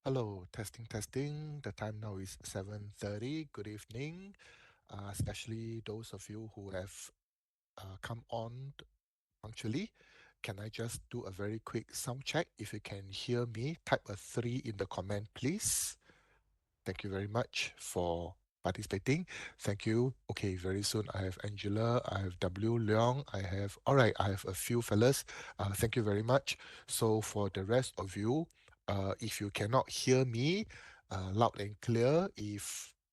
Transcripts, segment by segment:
Hello, testing, testing. The time now is 7:30. Good evening, especially those of you who have come on punctually. Can I just do a very quick sound check? If you can hear me, type a 3 in the comment, please. Thank you very much for participating. Thank you. Okay, very soon I have Angela, I have W. Leong, all right, I have a few fellas. Thank you very much. So for the rest of you, if you cannot hear me loud and clear,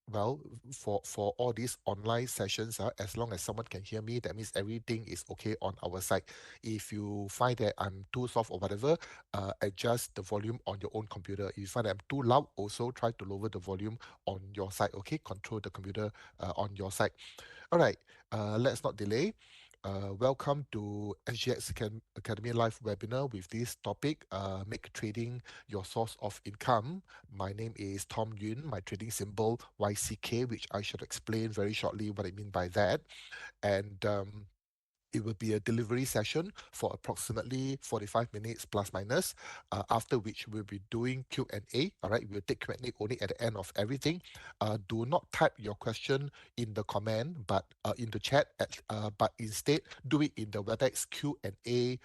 well, for all these online sessions, as long as someone can hear me, that means everything is okay on our side. If you find that I'm too soft or whatever, adjust the volume on your own computer. If you find that I'm too loud, also try to lower the volume on your side. Okay, control the computer on your side. All right, let's not delay. Welcome to SGX Academy Live webinar with this topic, Make Trading Your Source of Income. My name is Tom Yun, my trading symbol YCK, which I should explain very shortly what I mean by that. And it will be a delivery session for approximately 45 minutes plus minus, after which we'll be doing Q&A. All right, we'll take Q&A only at the end of everything. Do not type your question in the comment, but in the chat, but instead do it in the WebEx Q&A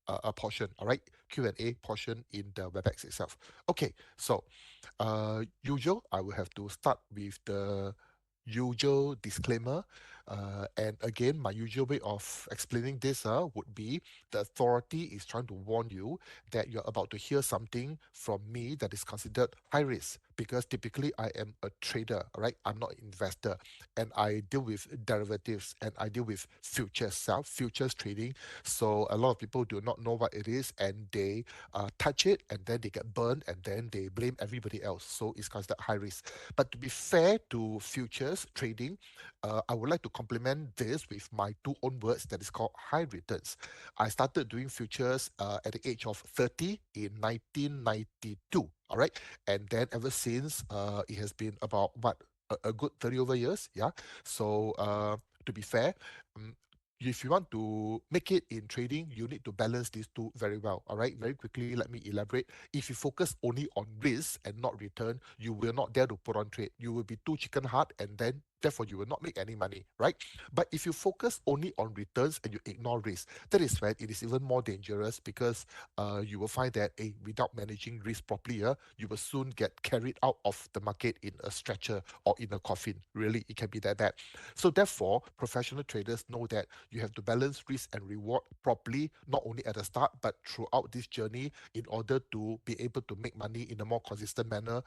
a portion, all right? Q&A portion in the WebEx itself. Okay, so usual, I will have to start with the usual disclaimer. And again, my usual way of explaining this would be the authority is trying to warn you that you're about to hear something from me that is considered high risk, because typically I am a trader, right? I'm not an investor, and I deal with derivatives and I deal with futures trading. So a lot of people do not know what it is, and they touch it and then they get burned and then they blame everybody else. So it's considered high risk. But to be fair to futures trading, I would like to complement this with my two own words that is called high returns. I started doing futures at the age of 30 in 1992. All right. And then ever since, it has been about what? A good 30 over years. Yeah. So, to be fair, um, if you want to make it in trading, you need to balance these two very well. All right. Very quickly, let me elaborate. If you focus only on risk and not return, you will not dare to put on trade. You will be too chicken heart, and then therefore you will not make any money, right? But if you focus only on returns and you ignore risk, that is when it is even more dangerous, because you will find that without managing risk properly, you will soon get carried out of the market in a stretcher or in a coffin. Really, it can be that bad. So therefore, professional traders know that you have to balance risk and reward properly, not only at the start, but throughout this journey, in order to be able to make money in a more consistent manner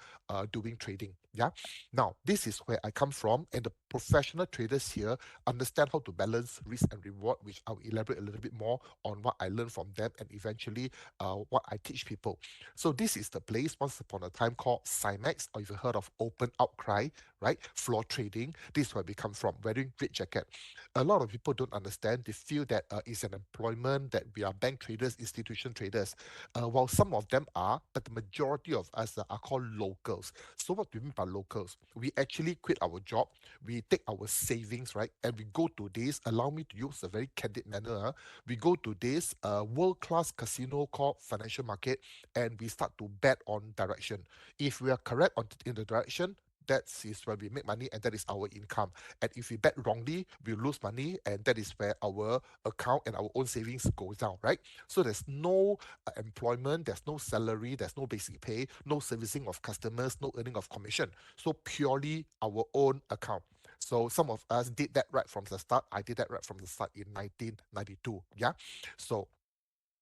doing trading. Yeah. Now, this is where I come from, and the professional traders here understand how to balance risk and reward, which I'll elaborate a little bit more on what I learned from them and eventually what I teach people. So this is the place once upon a time called Cymex, or if you heard of Open Outcry, right? Floor trading. This is where we come from, wearing red jacket. A lot of people don't understand. They feel that it's an employment, that we are bank traders, institution traders. While some of them are, but the majority of us are called locals. So what do we mean by locals? We actually quit our job, we take our savings, right, and we go to this. Allow me to use a very candid manner. We go to this world-class casino called financial market, and we start to bet on direction. If we are correct in the direction, that is where we make money, and that is our income. And if we bet wrongly, we lose money, and that is where our account and our own savings goes down, right? So there's no employment, there's no salary, there's no basic pay, no servicing of customers, no earning of commission. So purely our own account. So some of us did that right from the start. I did that right from the start in 1992. Yeah. So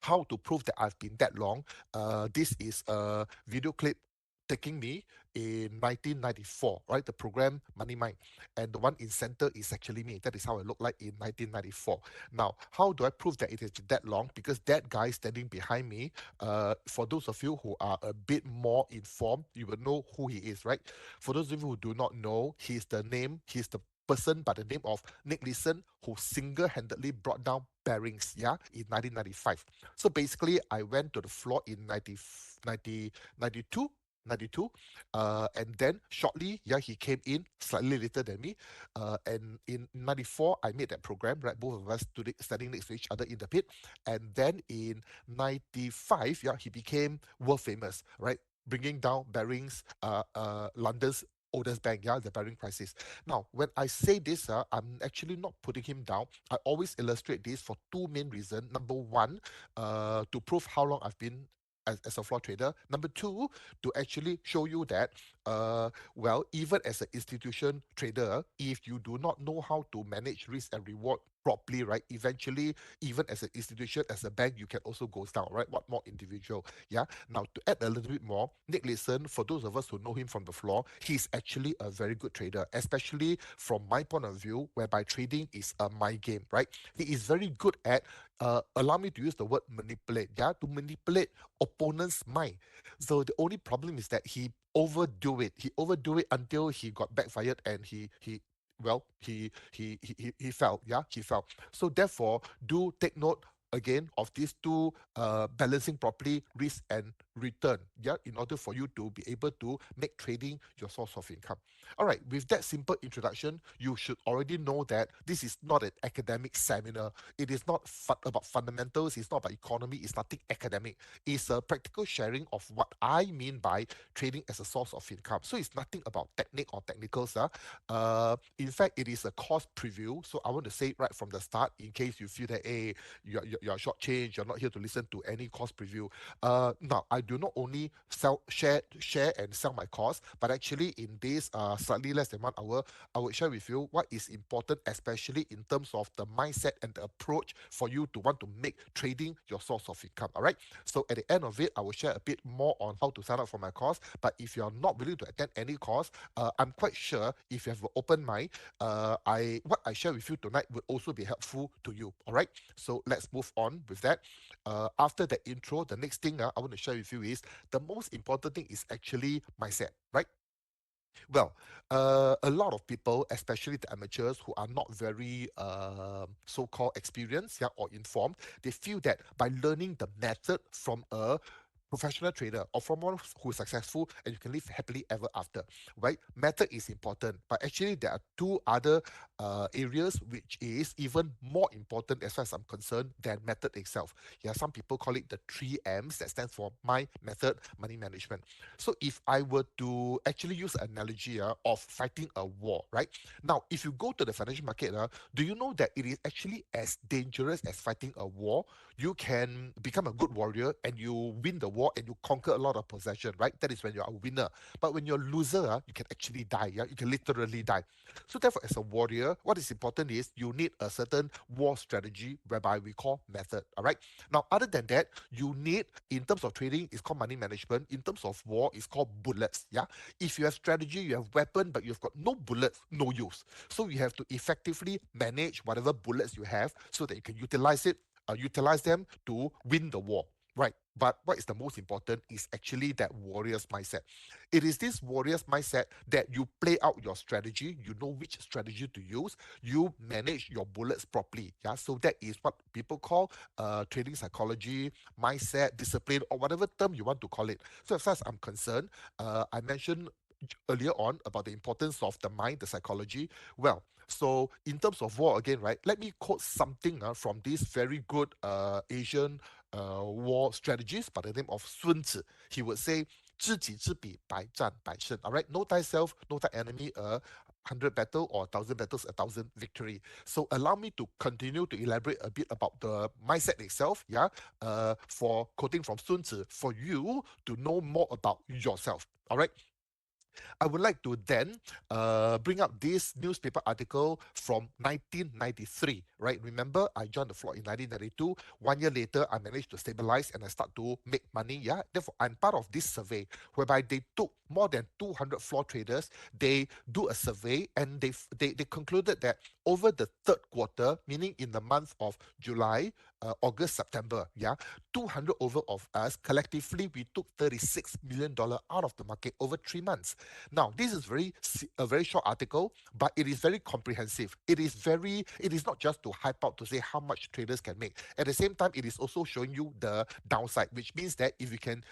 how to prove that I've been that long? This is a video clip taking me in 1994, right? The program Money Mind, and the one in center is actually me. That is how I look like in 1994. Now, how do I prove that it has been that long? Because that guy standing behind me, for those of you who are a bit more informed, you will know who he is, right? For those of you who do not know, he's the person by the name of Nick Leeson, who single-handedly brought down Barings, yeah, in 1995. So basically, I went to the floor in 1992 92. And then shortly, yeah, he came in slightly later than me. And in 94, I made that program, right? Both of us standing next to each other in the pit. And then in 95, yeah, he became world famous, right? Bringing down Barings, London's oldest bank, yeah, the Baring crisis. Now, when I say this, I'm actually not putting him down. I always illustrate this for two main reasons. Number one, to prove how long I've been as a floor trader. Number two, to actually show you that, well, even as an institution trader, if you do not know how to manage risk and reward properly, right, eventually, even as an institution, as a bank, you can also go down, right? What more individual? Yeah. Now, to add a little bit more, Nick Leeson, for those of us who know him from the floor, he's actually a very good trader, especially from my point of view, whereby trading is a my game, right? He is very good at, allow me to use the word manipulate, yeah, to manipulate opponent's mind. So the only problem is that he overdo it. He overdo it until he got backfired and he well he fell. Yeah, he fell. So therefore, do take note again of these two, balancing properly risk and return, yeah, in order for you to be able to make trading your source of income. All right, with that simple introduction, you should already know that this is not an academic seminar. It is not about fundamentals, it's not about economy, it's nothing academic. It's a practical sharing of what I mean by trading as a source of income. So it's nothing about technique or technicals. In fact, it is a course preview. So I want to say it right from the start, in case you feel that, hey, you're shortchanged, you're not here to listen to any course preview. Now, I do not only share and sell my course, but actually in this slightly less than 1 hour, I will share with you what is important, especially in terms of the mindset and the approach for you to want to make trading your source of income. All right. So at the end of it, I will share a bit more on how to sign up for my course. But if you're not willing to attend any course, I'm quite sure if you have an open mind, I what I share with you tonight will also be helpful to you. All right. So let's move on with that. After the intro, the next thing I want to share with you is the most important thing is actually mindset, right? Well, a lot of people, especially the amateurs who are not very so-called experienced, yeah, or informed, they feel that by learning the method from a professional trader or from one who is successful and you can live happily ever after, right? Method is important, but actually there are two other areas which is even more important as far as I'm concerned than method itself. Yeah, some people call it the three M's that stands for my method, money management. So if I were to actually use an analogy of fighting a war, right? Now, if you go to the financial market, do you know that it is actually as dangerous as fighting a war? You can become a good warrior and you win the war and you conquer a lot of possession, right? That is when you're a winner. But when you're a loser, you can actually die. Yeah, you can literally die. So therefore, as a warrior, what is important is you need a certain war strategy whereby we call method. All right. Now, other than that, you need, in terms of trading, it's called money management. In terms of war, it's called bullets. Yeah. If you have strategy, you have weapon, but you've got no bullets, no use. So you have to effectively manage whatever bullets you have so that you can utilize them to win the war. Right. But what is the most important is actually that warrior's mindset. It is this warrior's mindset that you play out your strategy, you know which strategy to use, you manage your bullets properly. Yeah. So that is what people call trading psychology, mindset, discipline, or whatever term you want to call it. So as far as I'm concerned, I mentioned earlier on about the importance of the mind, the psychology. Well, so in terms of war again, right? Let me quote something from this very good Asian war strategist by the name of Sun Tzu. He would say, 知己知彼,百战百胜. All right, know thyself, know thy enemy, 100 battle or 1,000 battles, 1,000 victory. So allow me to continue to elaborate a bit about the mindset itself. Yeah, for quoting from Sun Tzu, for you to know more about yourself. All right. I would like to then bring up this newspaper article from 1993, right? Remember, I joined the floor in 1992. 1 year later, I managed to stabilize and I start to make money. Yeah, therefore, I'm part of this survey whereby they took more than 200 floor traders. They do a survey and they concluded that over the third quarter, meaning in the month of July, August, September, yeah, 200 over of us collectively we took $36 million out of the market over 3 months. Now, this is a very short article, but it is very comprehensive. It is not just to hype out to say how much traders can make. At the same time, it is also showing you the downside, which means that if you can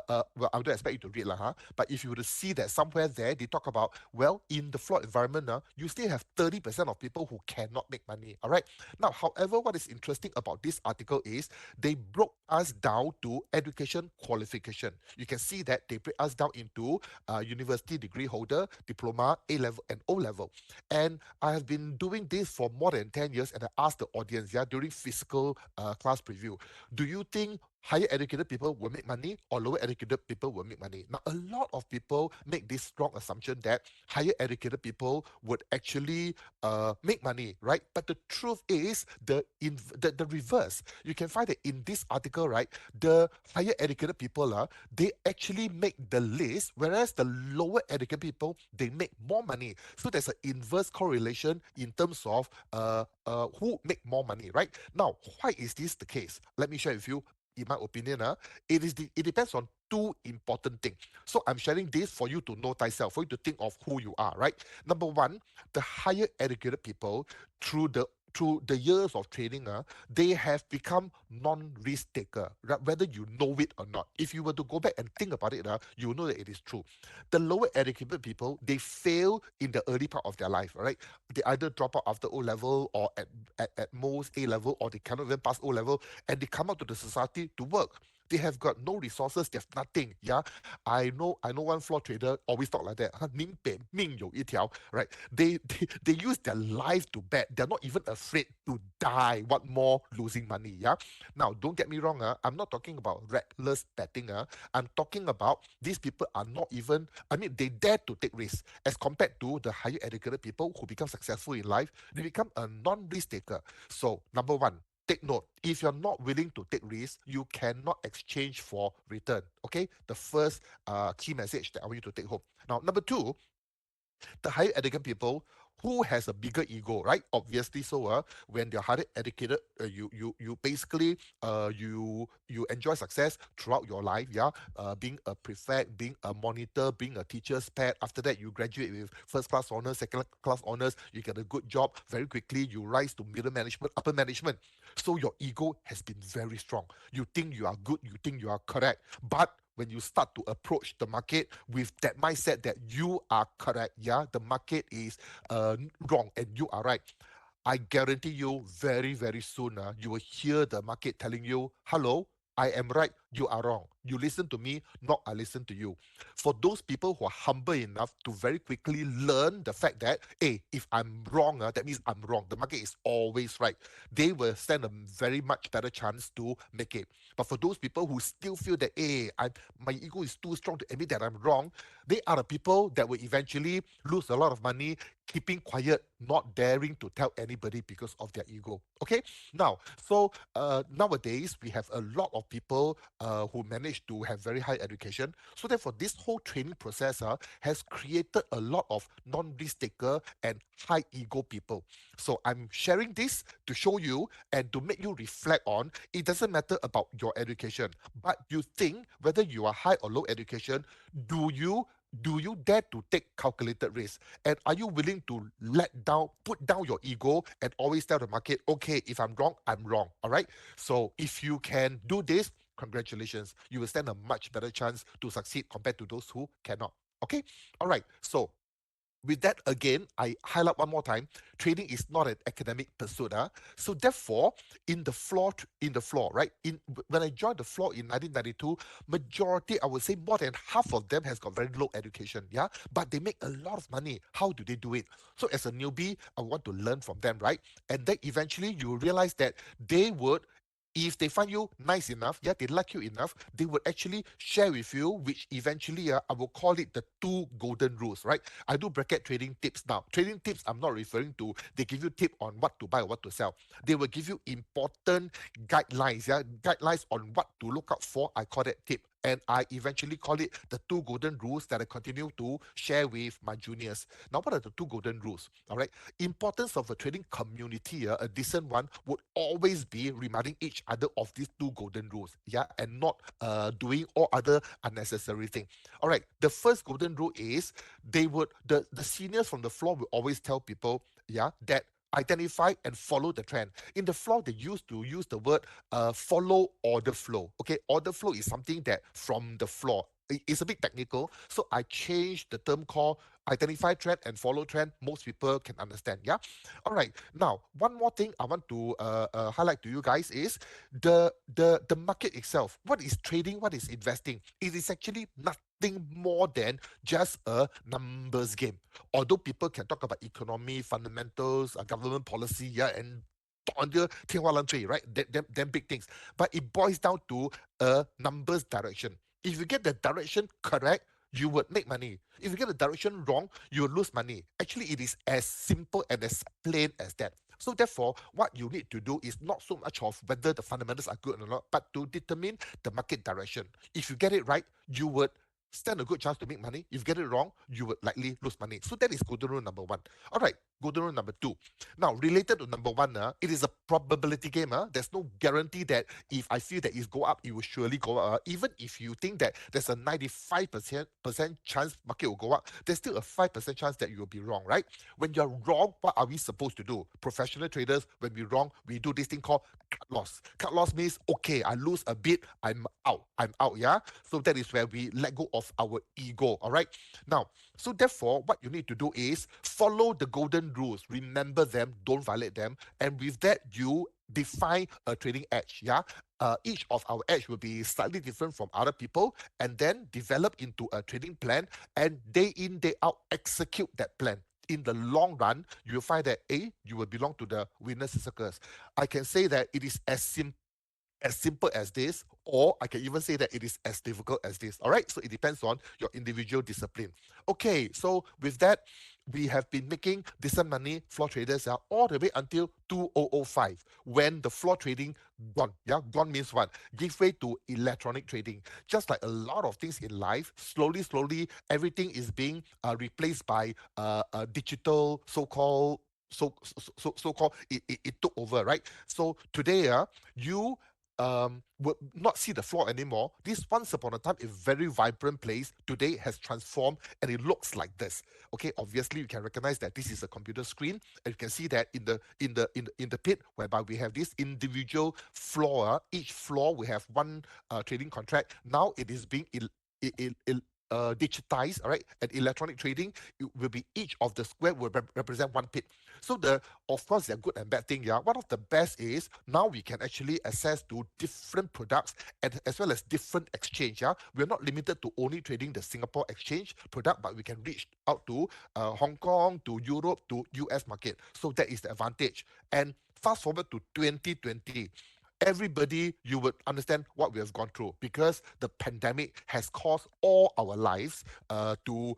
well, I don't expect you to read lah, huh? But if you were to see that somewhere there, they talk about, well, in the flawed environment, you still have 30% of people who cannot make money. All right. Now, however, what is interesting about this article is they broke us down to education qualification. You can see that they break us down into university degree holder, diploma, A level, and O level. And I have been doing this for more than 10 years, and I asked the audience, yeah, during physical class preview, do you think higher educated people will make money or lower educated people will make money? Now, a lot of people make this strong assumption that higher educated people would actually make money, right? But the truth is the reverse. You can find that in this article, right? The higher educated people, they actually make the list, whereas the lower educated people, they make more money. So there's an inverse correlation in terms of who make more money, right? Now, why is this the case? Let me share with you. In my opinion, it depends on two important things. So I'm sharing this for you to know thyself, for you to think of who you are, right? Number one, the higher educated people through the years of training, they have become non-risk taker, right? Whether you know it or not. If you were to go back and think about it, you know that it is true. The lower educated people, they fail in the early part of their life, right? They either drop out after O level or at most A level, or they cannot even pass O level, and they come out to the society to work. They have got no resources, they have nothing. Yeah. I know one floor trader always talk like that. 宁北命有一条, right? They use their life to bet. They're not even afraid to die. What more losing money? Yeah. Now, don't get me wrong, I'm not talking about reckless betting. I'm talking about these people are not even, I mean, they dare to take risks as compared to the higher educated people who become successful in life. They become a non-risk taker. So, number one, take note, if you're not willing to take risks, you cannot exchange for return. Okay, the first key message that I want you to take home. Now, number two, the higher educated people who has a bigger ego, right? Obviously, so when they're higher educated, you basically you enjoy success throughout your life, yeah. Being a prefect, being a monitor, being a teacher's pet. After that, you graduate with first class honors, second class honors. You get a good job very quickly. You rise to middle management, upper management. So your ego has been very strong. You think you are good, you think you are correct, but when you start to approach the market with that mindset that you are correct, yeah, the market is wrong and you are right, I guarantee you very, very soon, you will hear the market telling you, hello, I am right, you are wrong. You listen to me, not I listen to you. For those people who are humble enough to very quickly learn the fact that, hey, if I'm wrong, that means I'm wrong. The market is always right. They will stand a very much better chance to make it. But for those people who still feel that, hey, my ego is too strong to admit that I'm wrong, they are the people that will eventually lose a lot of money, keeping quiet, not daring to tell anybody because of their ego. Okay, now, so nowadays we have a lot of people who manage to have very high education. So therefore, this whole training process has created a lot of non-risk taker and high ego people. So I'm sharing this to show you and to make you reflect on. It doesn't matter about your education, but you think whether you are high or low education, do you dare to take calculated risk? And are you willing to put down your ego and always tell the market, okay, if I'm wrong, I'm wrong. All right. So if you can do this, congratulations. You will stand a much better chance to succeed compared to those who cannot. Okay. All right. So with that, again, I highlight one more time, trading is not an academic pursuit. So therefore, in the floor, right? When I joined the floor in 1992, majority, I would say more than half of them has got very low education, yeah, but they make a lot of money. How do they do it? So as a newbie, I want to learn from them, right? And then eventually you realize that they would, if they find you nice enough, yeah, they like you enough, they would actually share with you, which eventually I will call it the two golden rules, right? I do bracket trading tips now. Trading tips, I'm not referring to they give you tip on what to buy or what to sell. They will give you important guidelines, yeah, guidelines on what to look out for. I call that tip. And I eventually call it the two golden rules that I continue to share with my juniors. Now, what are the two golden rules? All right. Importance of a trading community, a decent one, would always be reminding each other of these two golden rules, yeah, and not doing all other unnecessary thing. All right. The first golden rule is the seniors from the floor will always tell people, yeah, that identify and follow the trend. In the floor, they used to use the word follow order flow. Okay, order flow is something that from the floor. It's a bit technical, so I changed the term called identify trend and follow trend. Most people can understand. Yeah. All right. Now, one more thing I want to highlight to you guys is the market itself. What is trading? What is investing? It is actually nothing more than just a numbers game. Although people can talk about economy, fundamentals, government policy, yeah, and talk until 天花乱坠, right? Them big things. But it boils down to a numbers direction. If you get the direction correct, you would make money. If you get the direction wrong, you will lose money. Actually, it is as simple and as plain as that. So therefore, what you need to do is not so much of whether the fundamentals are good or not, but to determine the market direction. If you get it right, you would stand a good chance to make money. If you get it wrong, you would likely lose money. So that is golden rule number one. All right, golden rule number two. Now, related to number one, it is a probability game. There's no guarantee that if I feel that it go up, it will surely go up. Even if you think that there's a 95% chance market will go up, there's still a 5% chance that you will be wrong, right? When you're wrong, what are we supposed to do? Professional traders, when we're wrong, we do this thing called cut loss. Cut loss means, okay, I lose a bit, I'm out. I'm out, yeah? So that is where we let go of our ego, all right? Now, so therefore, what you need to do is follow the golden rules. Remember them, don't violate them. And with that, you define a trading edge, yeah? Each of our edge will be slightly different from other people, and then develop into a trading plan, and day in, day out, execute that plan. In the long run, you'll find that you will belong to the winners circles. I can say that it is as simple as this, or I can even say that it is as difficult as this. All right, so it depends on your individual discipline. Okay, so with that, we have been making decent money, floor traders, all the way until 2005, when the floor trading gone. Yeah, gone means what? Give way to electronic trading. Just like a lot of things in life, slowly, everything is being replaced by digital so-called so-called it took over, right? So today you would not see the floor anymore. This once upon a time a very vibrant place today has transformed and it looks like this. Okay, obviously you can recognize that this is a computer screen, and you can see that in the pit whereby we have this individual floor. Each floor we have one trading contract. Now it is being digitized, all right, and electronic trading, it will be each of the square will represent one pit. So of course there are good and bad thing. Yeah, one of the best is now we can actually access to different products and as well as different exchange. Yeah, we're not limited to only trading the Singapore exchange product, but we can reach out to Hong Kong, to Europe, to US market. So that is the advantage. And fast forward to 2020, everybody, you would understand what we have gone through, because the pandemic has caused all our lives to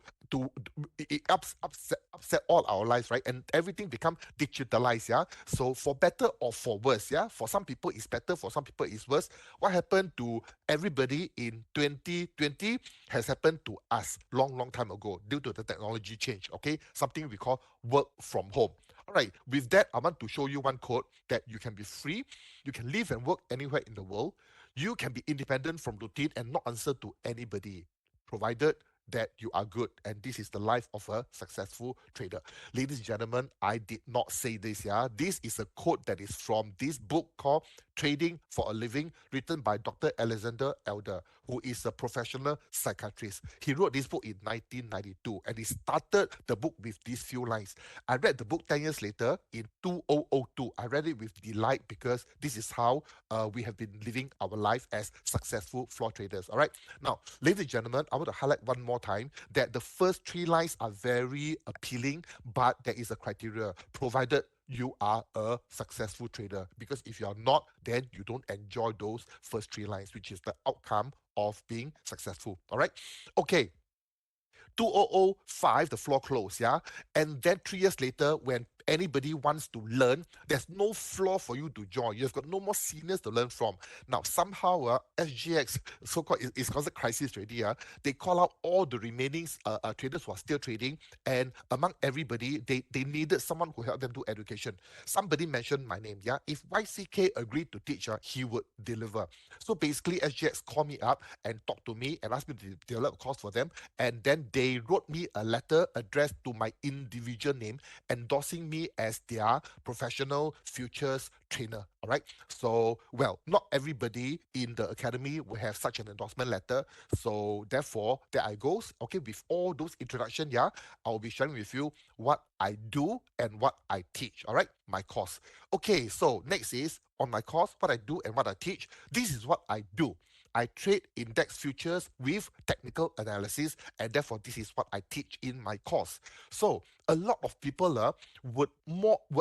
it upset all our lives, right? And everything become digitalized. Yeah, so for better or for worse, yeah, for some people it's better, for some people it's worse. What happened to everybody in 2020 has happened to us long time ago due to the technology change. Okay, something we call work from home. All right, with that, I want to show you one quote: that you can be free, you can live and work anywhere in the world, you can be independent from routine and not answer to anybody, provided that you are good. And this is the life of a successful trader. Ladies and gentlemen, I did not say this. Yeah, this is a quote that is from this book called Trading for a Living, written by Dr. Alexander Elder, who is a professional psychiatrist. He wrote this book in 1992, and he started the book with these few lines. I read the book 10 years later in 2002. I read it with delight, because this is how we have been living our life as successful floor traders. All right. Now, ladies and gentlemen, I want to highlight one more time that the first three lines are very appealing, but there is a criteria: provided you are a successful trader. Because if you are not, then you don't enjoy those first three lines, which is the outcome of being successful. All right. Okay, 2005, the floor closed, yeah? And then 3 years later, when anybody wants to learn, there's no floor for you to join. You've got no more seniors to learn from. Now, somehow, SGX, so-called, is caused a crisis already. They call out all the remaining traders who are still trading, and among everybody, they needed someone who helped them do education. Somebody mentioned my name, yeah? If YCK agreed to teach, he would deliver. So basically, SGX called me up and talked to me and asked me to develop a course for them, and then they wrote me a letter addressed to my individual name, endorsing me as their professional futures trainer. All right. So, well, not everybody in the academy will have such an endorsement letter. So, therefore, there I goes. Okay, with all those introduction, yeah, I'll be sharing with you what I do and what I teach. All right, my course. Okay, so next is on my course, what I do and what I teach. This is what I do. I trade index futures with technical analysis, and therefore this is what I teach in my course. So a lot of people would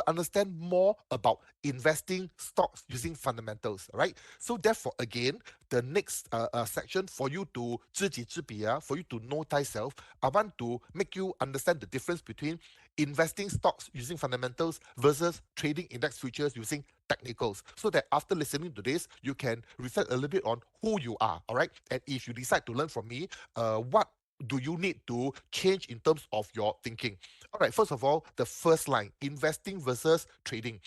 understand more about investing stocks using fundamentals, right? So therefore, again, the next section for you to 知己知彼, for you to know thyself, I want to make you understand the difference between investing stocks using fundamentals versus trading index futures using technicals, so that after listening to this you can reflect a little bit on who you are. All right, and if you decide to learn from me, what do you need to change in terms of your thinking? All right, first of all, the first line, investing versus trading.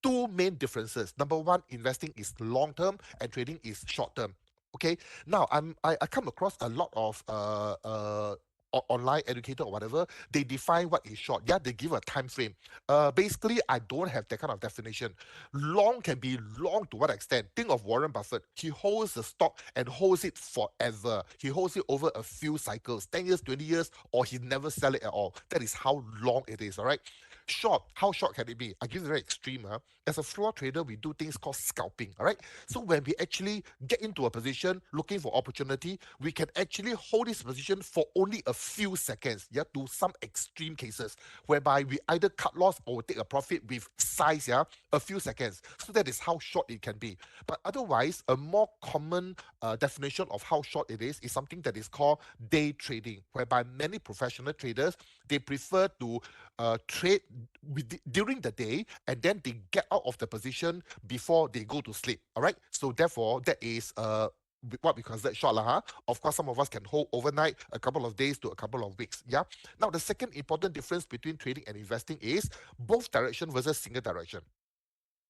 Two main differences. Number one, investing is long term and trading is short term. Okay, now I come across a lot of online educator or whatever. They define what is short. Yeah, they give a time frame. Basically, I don't have that kind of definition. Long can be long to what extent? Think of Warren Buffett. He holds the stock and holds it forever. He holds it over a few cycles, 10 years, 20 years, or he never sell it at all. That is how long it is. All right. Short, how short can it be? I give it very extreme. As a floor trader, we do things called scalping. All right. So when we actually get into a position looking for opportunity, we can actually hold this position for only a few seconds. Yeah, to some extreme cases whereby we either cut loss or take a profit with size. Yeah, a few seconds. So that is how short it can be. But otherwise, a more common definition of how short it is something that is called day trading, whereby many professional traders, they prefer to trade during the day, and then they get out of the position before they go to sleep. All right. So therefore, that is what we consider short lah. Of course, some of us can hold overnight, a couple of days to a couple of weeks. Yeah. Now, the second important difference between trading and investing is both direction versus single direction.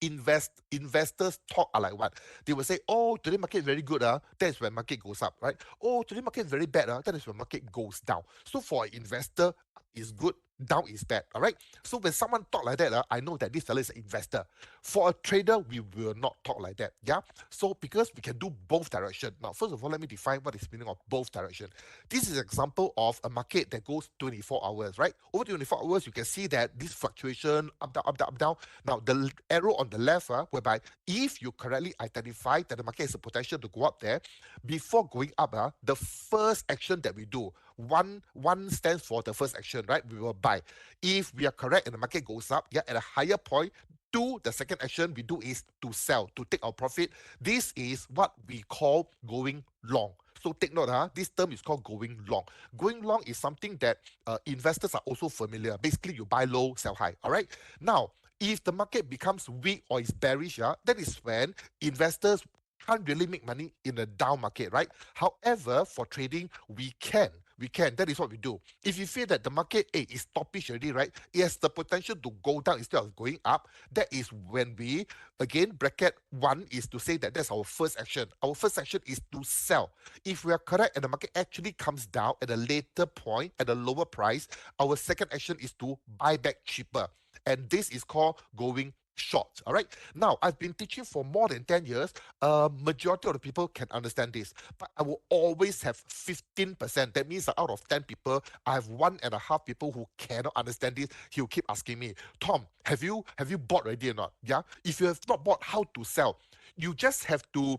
Investors talk are like what? They will say, oh, today market very good, that is when market goes up, right? Oh, today market very bad, that is when market goes down. So for an investor, up is good, down is bad. All right. So when someone talk like that, I know that this seller is an investor. For a trader, we will not talk like that. Yeah. So because we can do both direction. Now, first of all, let me define what is meaning of both direction. This is an example of a market that goes 24 hours, right? Over 24 hours, you can see that this fluctuation up, down, up, down, up, down. Now, the arrow on the left, whereby if you correctly identify that the market has a potential to go up there, before going up, the first action that we do, one stands for the first action, right? We will buy. If we are correct and the market goes up, yeah, at a higher point, two, the second action we do is to sell, to take our profit. This is what we call going long. So take note, this term is called going long. Going long is something that investors are also familiar. Basically, you buy low, sell high. All right. Now, if the market becomes weak or is bearish, that is when investors can't really make money in a down market, right? However, for trading, we can. We can. That is what we do. If you feel that the market is toppish already, right? It has the potential to go down instead of going up. That is when we, again, bracket one is to say that that's our first action. Our first action is to sell. If we are correct and the market actually comes down at a later point, at a lower price, our second action is to buy back cheaper. And this is called going short. All right. Now, I've been teaching for more than 10 years. Majority of the people can understand this, but I will always have 15%. That means that out of 10 people, I have 1.5 people who cannot understand this. He'll keep asking me, Tom, have you bought already or not? Yeah. If you have not bought, how to sell? You just have to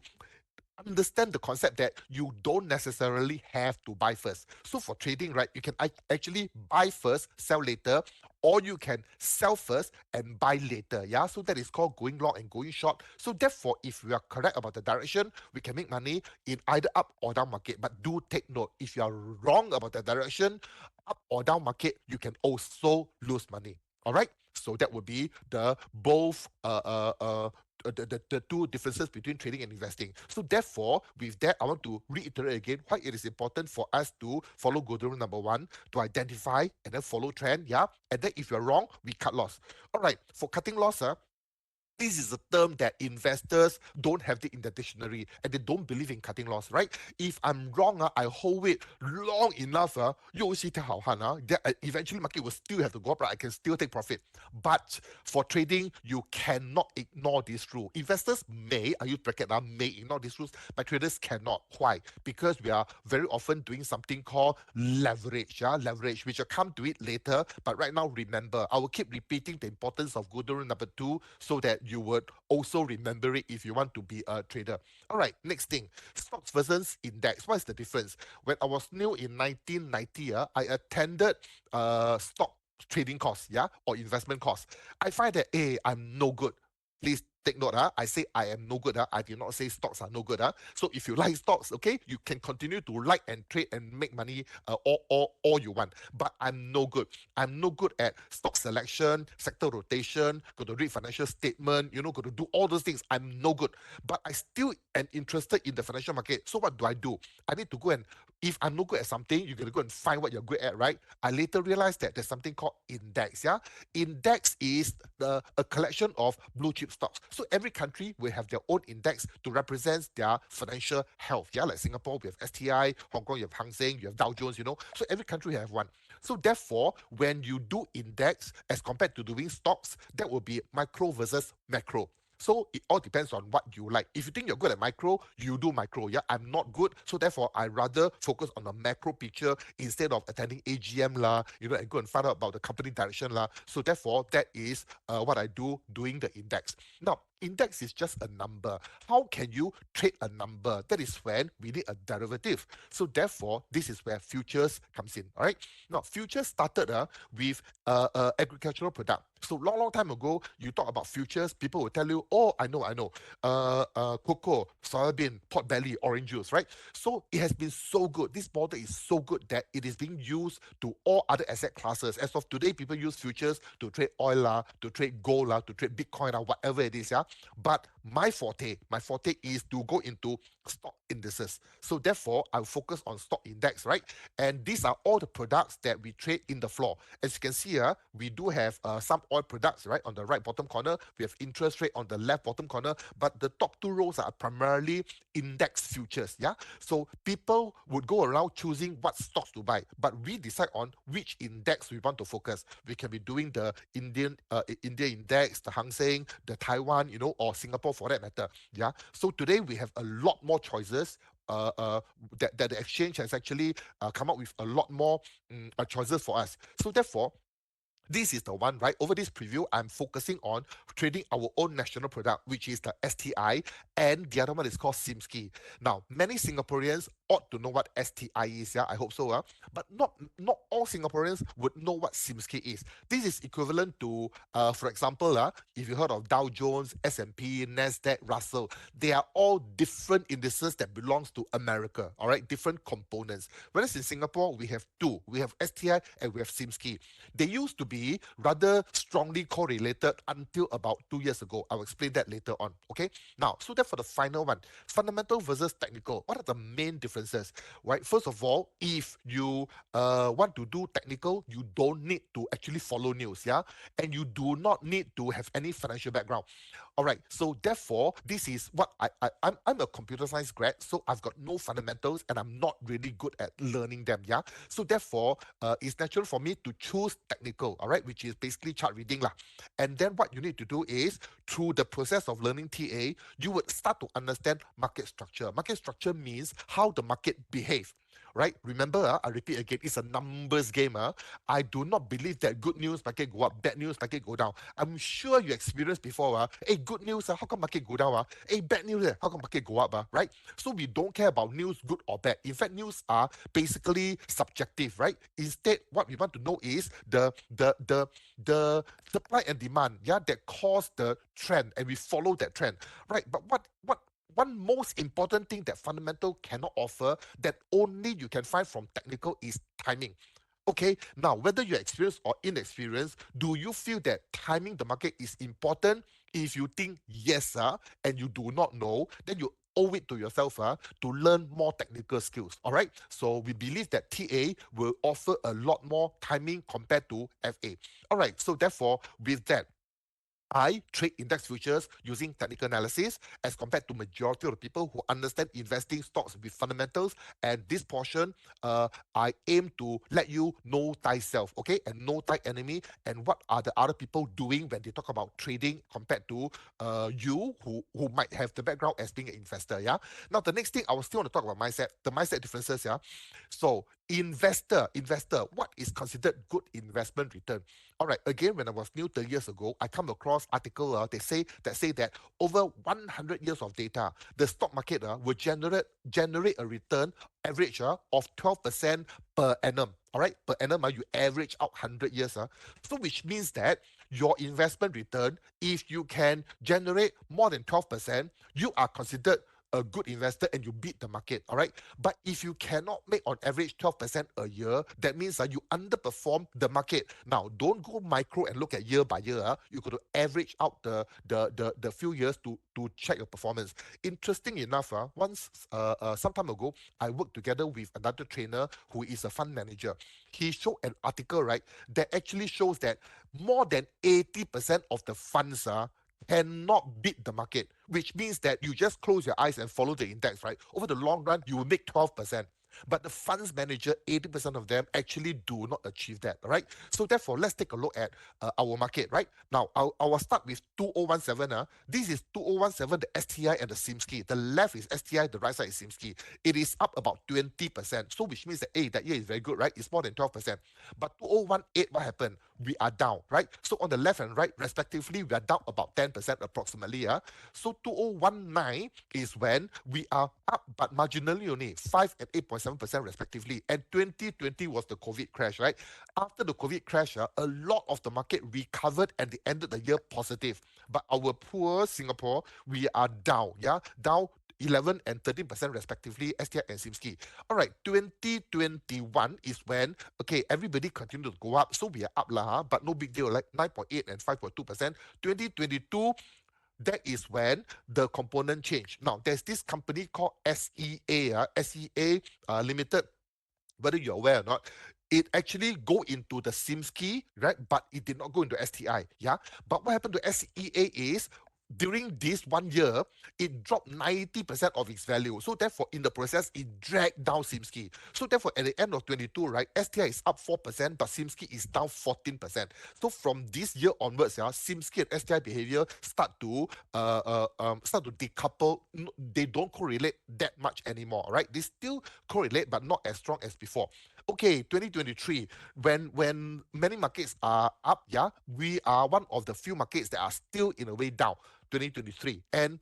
understand the concept that you don't necessarily have to buy first. So for trading, right, you can actually buy first, sell later, or you can sell first and buy later. Yeah, so that is called going long and going short. So therefore, if we are correct about the direction, we can make money in either up or down market. But do take note, if you are wrong about the direction, up or down market, you can also lose money. All right. So that would be the both the two differences between trading and investing. So therefore, with that, I want to reiterate again why it is important for us to follow golden rule number one, to identify and then follow trend. Yeah. And then if you're wrong, we cut loss. All right. For cutting loss, This is a term that investors don't have it in the dictionary and they don't believe in cutting loss, right? If I'm wrong, I hold it long enough, 又是一条好汉, then eventually market will still have to go up, right? I can still take profit. But for trading, you cannot ignore this rule. Investors may, I use bracket now, may ignore these rules, but traders cannot. Why? Because we are very often doing something called leverage, yeah, leverage, which I'll come to it later. But right now, remember, I will keep repeating the importance of golden rule number two so that you would also remember it if you want to be a trader. All right, next thing, stocks versus index. What is the difference? When I was new in 1990, I attended stock trading course, yeah, or investment course. I find that, hey, I'm no good. Please take note, I say I am no good, I did not say stocks are no good, so if you like stocks, okay, you can continue to like and trade and make money, all you want, but I'm no good. I'm no good at stock selection, sector rotation, got to read financial statement, got to do all those things. I'm no good, but I still am interested in the financial market. So what do? I need to go and, if I'm no good at something, you got to go and find what you're good at, right? I later realized that there's something called index, yeah. Index is a collection of blue chip stocks. So every country will have their own index to represent their financial health. Yeah, like Singapore, we have STI, Hong Kong, you have Hang Seng, you have Dow Jones, So every country have one. So therefore, when you do index as compared to doing stocks, that will be micro versus macro. So it all depends on what you like. If you think you're good at micro, you do micro. Yeah, I'm not good. So therefore, I rather focus on the macro picture instead of attending AGM lah, and go and find out about the company direction lah. So therefore, that is what I do doing the index. Now, index is just a number. How can you trade a number? That is when we need a derivative. So therefore, this is where futures comes in. All right. Now, futures started with agricultural product. So long time ago, you talk about futures, people will tell you, oh, I know, cocoa, soybean, pot belly, orange juice, right? So it has been so good. This model is so good that it is being used to all other asset classes. As of today, people use futures to trade oil, to trade gold, to trade Bitcoin, whatever it is, yeah. But my forte is to go into stock indices. So therefore, I'll focus on stock index, right? And these are all the products that we trade in the floor. As you can see here, we do have some oil products, right? On the right bottom corner, we have interest rate on the left bottom corner, but the top two rows are primarily index futures, yeah? So people would go around choosing what stocks to buy, but we decide on which index we want to focus. We can be doing the India index, the Hang Seng, the Taiwan, or Singapore for that matter, yeah? So today we have a lot more choices, that the exchange has actually come up with a lot more choices for us. So therefore, this is the one, right? Over this preview, I'm focusing on trading our own national product, which is the STI, and the other one is called SIMSKI. Now, many Singaporeans ought to know what STI is, yeah, I hope so, but not all Singaporeans would know what SIMSKI is. This is equivalent to, for example, if you heard of Dow Jones, S&P, Nasdaq, Russell, they are all different indices that belongs to America, all right, different components. Whereas in Singapore, we have two. We have STI and we have SIMSKI. They used to be rather strongly correlated until about 2 years ago. I'll explain that later on. Okay. Now, so that for the final one, fundamental versus technical. What are the main differences? Right. First of all, if you want to do technical, you don't need to actually follow news. Yeah. And you do not need to have any financial background. All right. So therefore, this is what I'm a computer science grad, so I've got no fundamentals and I'm not really good at learning them. Yeah. So therefore, it's natural for me to choose technical. All right, which is basically chart reading lah. And then what you need to do is through the process of learning TA, you would start to understand market structure. Market structure means how the market behave. Right? Remember, I repeat again, it's a numbers game. I do not believe that good news market go up, bad news market go down. I'm sure you experienced before. Hey, good news, how come market go down? Hey, bad news, how come market go up? Right? So we don't care about news, good or bad. In fact, news are basically subjective, right? Instead, what we want to know is the supply and demand, yeah, that cause the trend, and we follow that trend, right? But what one most important thing that fundamental cannot offer that only you can find from technical is timing. Okay, now whether you're experienced or inexperienced, do you feel that timing the market is important? If you think yes, and you do not know, then you owe it to yourself to learn more technical skills. All right. So we believe that TA will offer a lot more timing compared to FA. All right. So therefore, with that, I trade index futures using technical analysis as compared to majority of the people who understand investing stocks with fundamentals. And this portion, I aim to let you know thyself, okay, and know thy enemy, and what are the other people doing when they talk about trading compared to you who might have the background as being an investor. Yeah. Now the next thing I will still want to talk about mindset, the mindset differences. Yeah. So investor, what is considered good investment return? All right. Again, when I was new 30 years ago, I come across article they say that over 100 years of data, the stock market will generate a return average of 12% per annum. All right, per annum, you average out 100 years. So, which means that your investment return, if you can generate more than 12%, you are considered a good investor and you beat the market. All right, but if you cannot make on average 12% a year, that means that you underperform the market. Now, don't go micro and look at year by year. You got to average out the few years to check your performance. Interesting enough, once some time ago, I worked together with another trainer who is a fund manager. He showed an article, right, that actually shows that more than 80% of the funds cannot beat the market, which means that you just close your eyes and follow the index, right? Over the long run, you will make 12%. But the funds manager, 80% of them actually do not achieve that, right? So therefore, let's take a look at our market, right? Now, I will start with 2017. This is 2017, the STI and the SIMSKI. The left is STI, the right side is SIMSKI. It is up about 20%. So which means that, hey, that year is very good, right? It's more than 12%. But 2018, what happened? We are down, right? So on the left and right, respectively, we are down about 10% approximately. So 2019 is when we are up, but marginally only 5 and 8.7% respectively. And 2020 was the COVID crash, right? After the COVID crash, a lot of the market recovered and they ended the year positive. But our poor Singapore, we are down, down 11 and 13% respectively, STI and SIMSKI. All right, 2021 is when, okay, everybody continued to go up. So we are up, but no big deal, like 9.8 and 5.2%. 2022, that is when the component changed. Now, there's this company called SEA, SEA Limited, whether you're aware or not, it actually go into the SIMSKI, right? But it did not go into STI. Yeah. But what happened to SEA is during this 1 year, it dropped 90% of its value. So therefore, in the process, it dragged down SIMSKI. So therefore, at the end of 22, right, STI is up 4%, but SIMSKI is down 14%. So from this year onwards, SIMSKI and STI behavior start to decouple. They don't correlate that much anymore, right? They still correlate, but not as strong as before. Okay, 2023, when many markets are up, we are one of the few markets that are still in a way down. 2023, and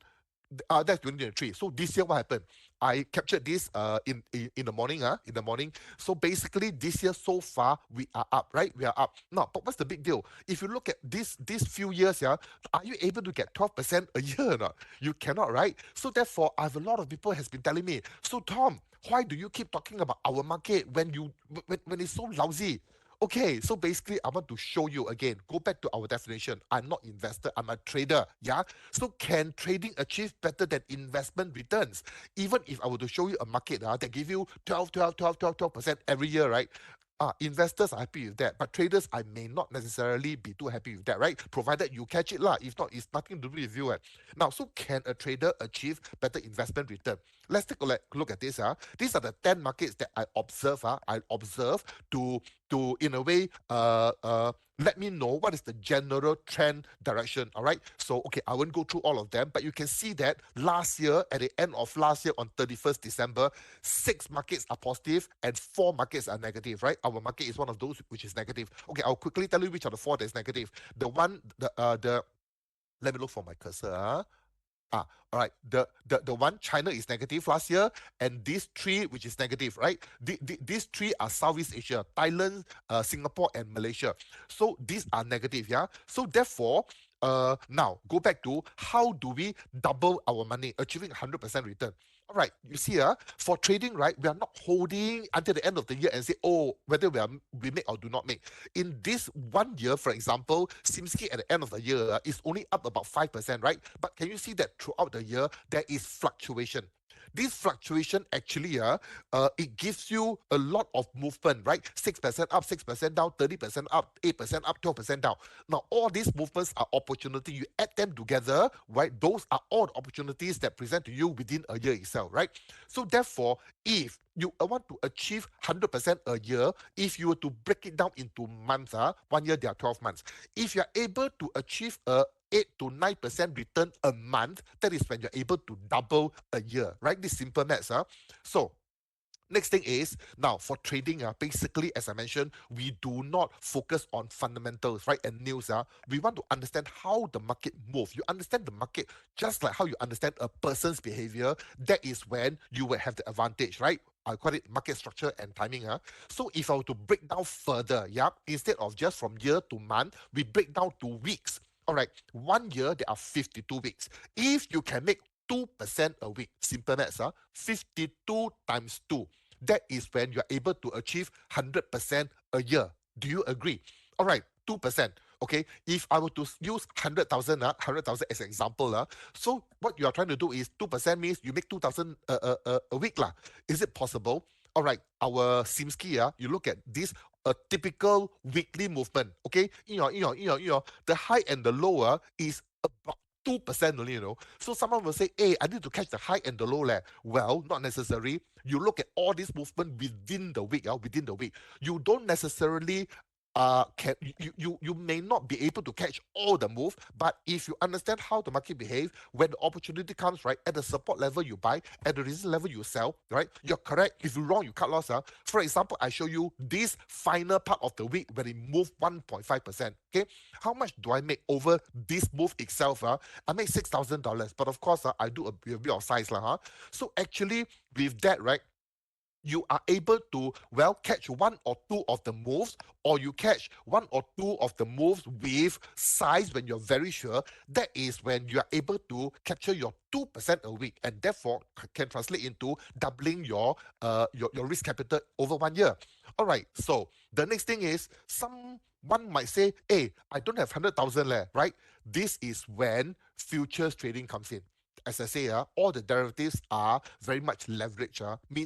that's 2023. So this year, what happened? I captured this in the morning. In the morning. So basically, this year so far we are up, right? We are up. Now, but what's the big deal? If you look at these few years, are you able to get 12% a year or not? You cannot, right? So therefore, I have a lot of people has been telling me, so Tom, why do you keep talking about our market when it's so lousy? Okay, so basically, I want to show you again. Go back to our definition. I'm not investor. I'm a trader. Yeah. So can trading achieve better than investment returns? Even if I were to show you a market that give you 12% every year, right? Investors are happy with that, but traders, I may not necessarily be too happy with that, right? Provided you catch it lah. If not, it's nothing to do with you. Now, so can a trader achieve better investment return? Let's take a look at this. These are the 10 markets that I observe. I observe to in a way let me know what is the general trend direction. All right. So okay, I won't go through all of them, but you can see that last year, at the end of last year on 31st December, 6 markets are positive and 4 markets are negative, right? Our market is one of those which is negative. Okay, I'll quickly tell you which are the 4 that is negative. The let me look for my cursor. All right. The one China is negative last year, and these 3 which is negative, right? These 3 are Southeast Asia, Thailand, Singapore, and Malaysia. So these are negative, yeah. So therefore, now go back to how do we double our money, achieving 100% return. All right, you see, for trading, right, we are not holding until the end of the year and say, oh, whether we make or do not make. In this 1 year, for example, SIMSKI at the end of the year is only up about 5%, right? But can you see that throughout the year there is fluctuation? This fluctuation actually it gives you a lot of movement, right? 6% up, 6% down, 30% up, 8% up, 12% down. Now, all these movements are opportunity. You add them together, right? Those are all the opportunities that present to you within a year itself, right? So therefore, if you want to achieve 100% a year, if you were to break it down into months, 1 year there are 12 months. If you're able to achieve a 8 to 9% return a month, that is when you're able to double a year, right? This simple maths. So next thing is now for trading, basically, as I mentioned, we do not focus on fundamentals, right? And news. We want to understand how the market moves. You understand the market just like how you understand a person's behavior. That is when you will have the advantage, right? I call it market structure and timing. So if I were to break down further, yeah, instead of just from year to month, we break down to weeks. All right, 1 year there are 52 weeks. If you can make 2% a week, simple maths, 52 times 2, that is when you're able to achieve 100% a year. Do you agree? All right, 2%. Okay, if I were to use 100,000, 100,000 as an example, so what you are trying to do is 2% means you make 2,000 a week. Is it possible? All right, our Simsky, you look at this a typical weekly movement. Okay, the high and the lower is about 2% only, So someone will say, hey, I need to catch the high and the low. Well, not necessary. You look at all this movement within the week, within the week. You don't necessarily can you may not be able to catch all the move, but if you understand how the market behave, when the opportunity comes, right, at the support level you buy, at the resistance level you sell, right, you're correct. If you're wrong, you cut loss. For example, I show you this final part of the week when it moved 1.5%. Okay, how much do I make over this move itself? I make $6,000, but of course, I do a bit of size, So actually, with that, right, you are able to, well, catch one or two of the moves, or you catch one or two of the moves with size when you're very sure. That is when you are able to capture your 2% a week, and therefore can translate into doubling your risk capital over 1 year. All right, so the next thing is, someone might say, hey, I don't have 100,000 left, right? This is when futures trading comes in. As I say, all the derivatives are very much leverage,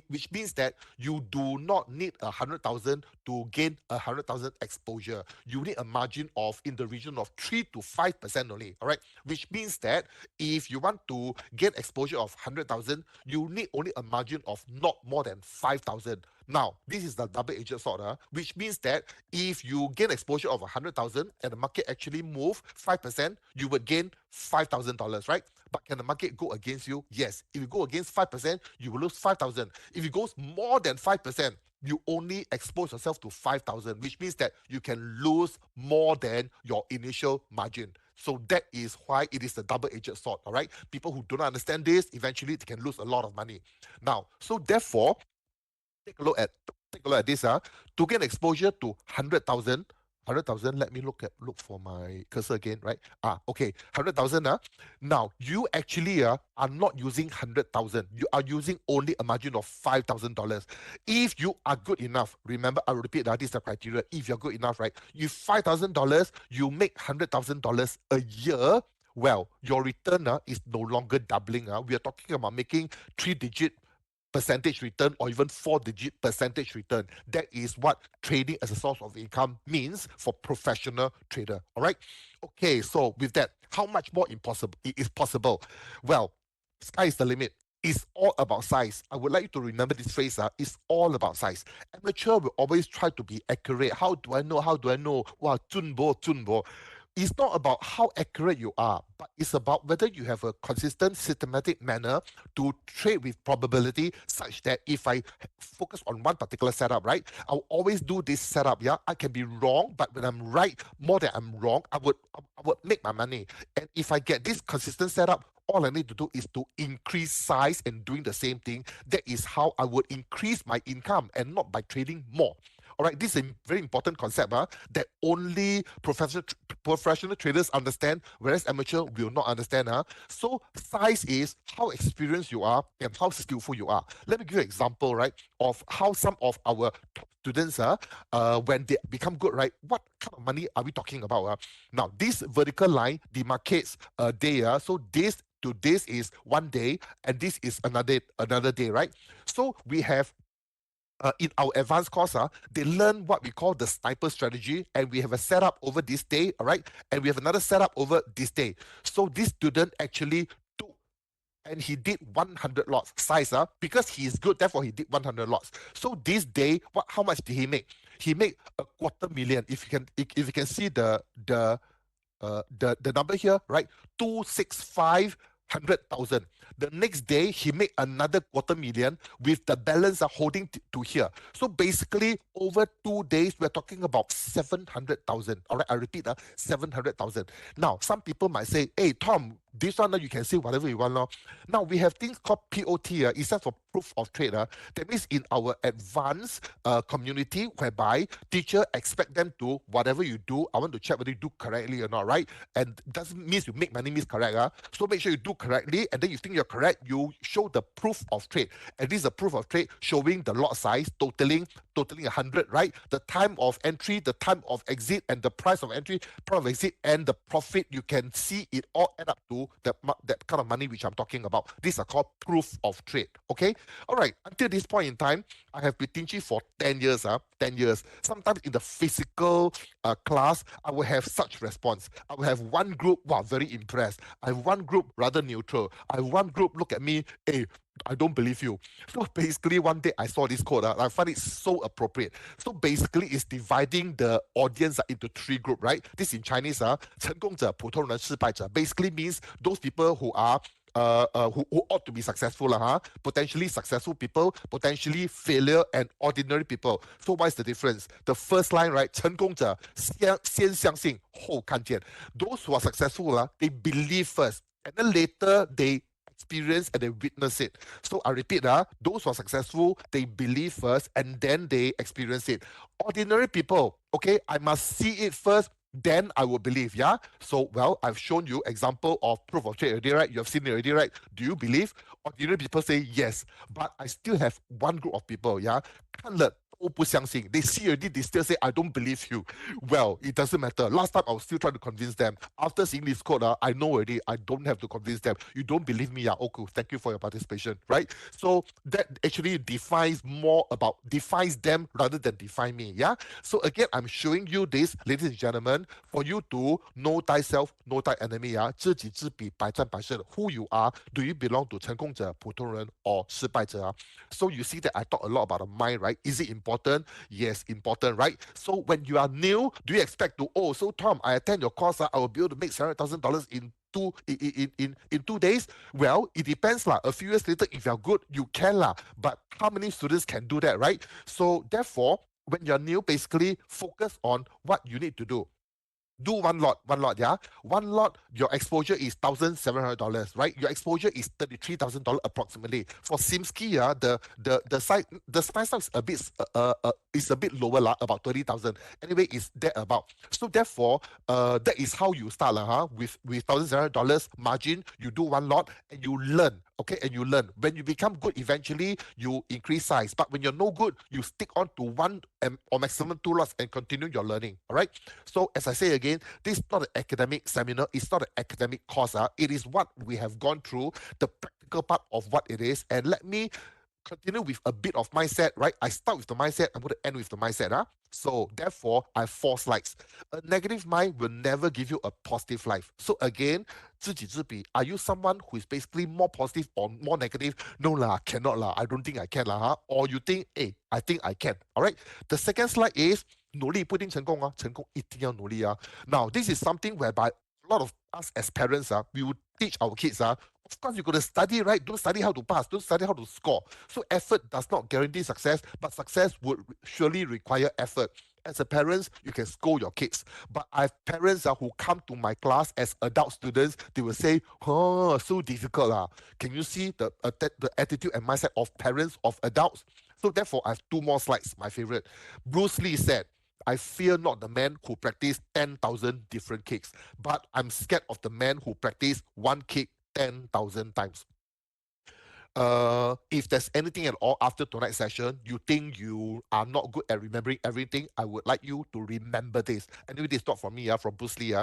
which means that you do not need 100,000 to gain 100,000 exposure. You need a margin of in the region of 3 to 5% only. All right, which means that if you want to get exposure of 100,000, you need only a margin of not more than 5,000. Now, this is the double-edged sword, which means that if you gain exposure of 100,000 and the market actually move 5%, you would gain $5,000, right? But can the market go against you? Yes. If you go against 5%, you will lose 5,000. If it goes more than 5%, you only expose yourself to 5,000, which means that you can lose more than your initial margin. So that is why it is the double-edged sword, all right? People who do not understand this, eventually they can lose a lot of money. Now, so therefore, take a look at this. To get exposure to 100,000, let me look for my cursor again, right? Okay, 100,000. Now you actually are not using 100,000. You are using only a margin of $5,000. If you are good enough, remember, I repeat that this is the criteria. If you're good enough, right? You $5,000, you make $100,000 a year. Well, your return is no longer doubling. We are talking about making 3-digit percentage return or even 4-digit percentage return. That is what trading as a source of income means for professional trader. All right. Okay. So with that, how much more impossible it is possible? Well, sky is the limit. It's all about size. I would like you to remember this phrase. It's all about size. Amateur will always try to be accurate. How do I know? How do I know? Wow, tunbo, tunbo. It's not about how accurate you are, but it's about whether you have a consistent, systematic manner to trade with probability, such that if I focus on one particular setup, right, I'll always do this setup. Yeah, I can be wrong, but when I'm right more than I'm wrong, I would make my money. And if I get this consistent setup, all I need to do is to increase size and doing the same thing. That is how I would increase my income, and not by trading more. All right, this is a very important concept that only professional traders understand, whereas amateur will not understand. So size is how experienced you are and how skillful you are. Let me give you an example, right, of how some of our top students, when they become good, right, what kind of money are we talking about? Now, this vertical line demarcates a day. So days to this is one day, and this is another day, right? So we have in our advanced course, they learn what we call the sniper strategy, and we have a setup over this day, all right, and we have another setup over this day. So this student actually took and he did 100 lots size, because he is good, therefore he did 100 lots. So this day, how much did he make? He made a quarter million. If you can see the number here, right? 265,000. The next day, he made another quarter million with the balance holding to here. So basically, over 2 days, we're talking about 700,000. All right, I repeat, 700,000. Now, some people might say, hey, Tom, this one you can say whatever you want. Now, we have things called POT, it stands for proof of trade. That means in our advanced community, whereby teacher expect them to, whatever you do, I want to check whether you do correctly or not, right? And doesn't mean you make money means correct. So make sure you do correctly, and then you think you're correct, you show the proof of trade. And this is a proof of trade showing the lot size totaling 100, right? The time of entry, the time of exit, and the price of entry, price of exit, and the profit. You can see it all add up to that kind of money which I'm talking about. These are called proof of trade. Okay. All right. Until this point in time, I have been teaching for 10 years. 10 years. Sometimes in the physical class, I will have such response. I will have one group, wow, very impressed. I have one group rather neutral. I have one group look at me, hey, I don't believe you. So basically, one day I saw this quote. I find it so appropriate. So basically, it's dividing the audience into three groups, right? This in Chinese, 成功者、普通人、失败者 basically means those people who are who ought to be successful, potentially successful people, potentially failure, and ordinary people. So what is the difference? The first line, right? 成功者先相信后看见. Those who are successful, they believe first, and then later they experience and they witness it. So I repeat, those who are successful, they believe first and then they experience it. Ordinary people, okay, I must see it first, then I will believe. Yeah. So, well, I've shown you example of proof of trade already, right? You have seen it already, right? Do you believe? Ordinary people say yes, but I still have one group of people. Yeah. 看了 不相信. They see already, they still say, I don't believe you. Well, it doesn't matter. Last time I was still trying to convince them. After seeing this code, I know already, I don't have to convince them. You don't believe me, yeah, okay, thank you for your participation, right? So that actually defines them rather than define me, yeah? So again, I'm showing you this, ladies and gentlemen, for you to know thyself, know thy enemy, yeah? 知己知彼,百战百胜. Who you are, do you belong to 成功者,普通人, or 失败者? So you see that I talk a lot about the mind, right? Is it important? Yes, important, right? So when you are new, do you expect to, oh, so Tom, I attend your course, I will be able to make $700,000 in 2 days? Well, it depends lah. A few years later, if you're good, you can lah. But how many students can do that, right? So therefore, when you're new, basically focus on what you need to do. Do one lot, yeah. One lot, your exposure is $1,700, right? Your exposure is $33,000 approximately. For Simski, yeah, the size is a bit lower, about 30,000. Anyway, is that about? So therefore, that is how you start, with $1,700 margin. You do one lot and you learn. Okay, and you learn. When you become good, eventually you increase size. But when you're no good, you stick on to one or maximum two lots and continue your learning. All right. So as I say again, this is not an academic seminar. It's not an academic course. It is what we have gone through, the practical part of what it is. And let me continue with a bit of mindset, right? I start with the mindset. I'm going to end with the mindset. So therefore, I have 4 slides. A negative mind will never give you a positive life. So again, 知己知彼. Are you someone who is basically more positive or more negative? No lah, cannot lah. I don't think I can lah. Or you think, hey, I think I can. All right. The second slide is 努力不一定成功啊，成功一定要努力啊. Now, this is something whereby a lot of us as parents, we would teach our kids, of course, you got to study, right? Don't study how to pass. Don't study how to score. So effort does not guarantee success, but success would surely require effort. As a parent, you can scold your kids. But I have parents who come to my class as adult students. They will say, oh, so difficult. Can you see the attitude and mindset of parents, of adults? So therefore, I have 2 more slides, my favorite. Bruce Lee said, I fear not the man who practice 10,000 different kicks, but I'm scared of the man who practice one kick 10,000 times. If there's anything at all after tonight's session, you think you are not good at remembering everything, I would like you to remember this. Anyway, this is not from me, from Bruce Lee.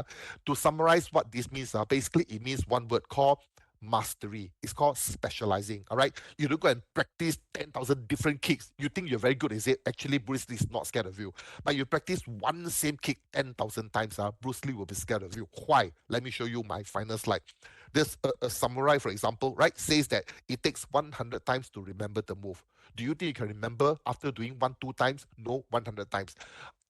To summarize what this means, basically it means one word called mastery. It's called specializing. All right. You don't go and practice 10,000 different kicks. You think you're very good, is it? Actually, Bruce Lee is not scared of you. But you practice one same kick 10,000 times, Bruce Lee will be scared of you. Why? Let me show you my final slide. There's a samurai, for example, right, says that it takes 100 times to remember the move. Do you think you can remember after doing one, two times? No, 100 times.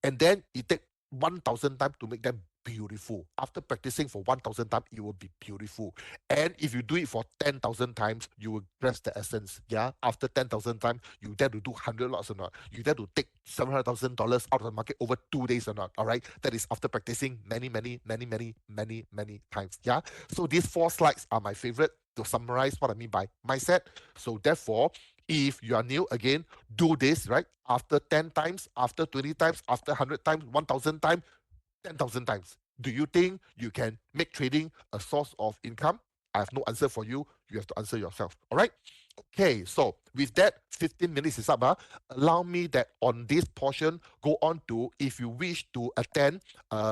And then it take 1,000 times to make them beautiful. After practicing for 1,000 times, it will be beautiful. And if you do it for 10,000 times, you will grasp the essence. Yeah. After 10,000 times, you dare to do 100 lots or not. You dare to take $700,000 out of the market over 2 days or not. All right. That is after practicing many times. Yeah. So these four slides are my favorite to summarize what I mean by mindset. So therefore, if you are new again, do this right after 10 times, after 20 times, after 100 times, 1,000 times, 10,000 times. Do you think you can make trading a source of income? I have no answer for you. You have to answer yourself. All right. Okay. So with that, 15 minutes is up. Allow me that on this portion, go on to if you wish to attend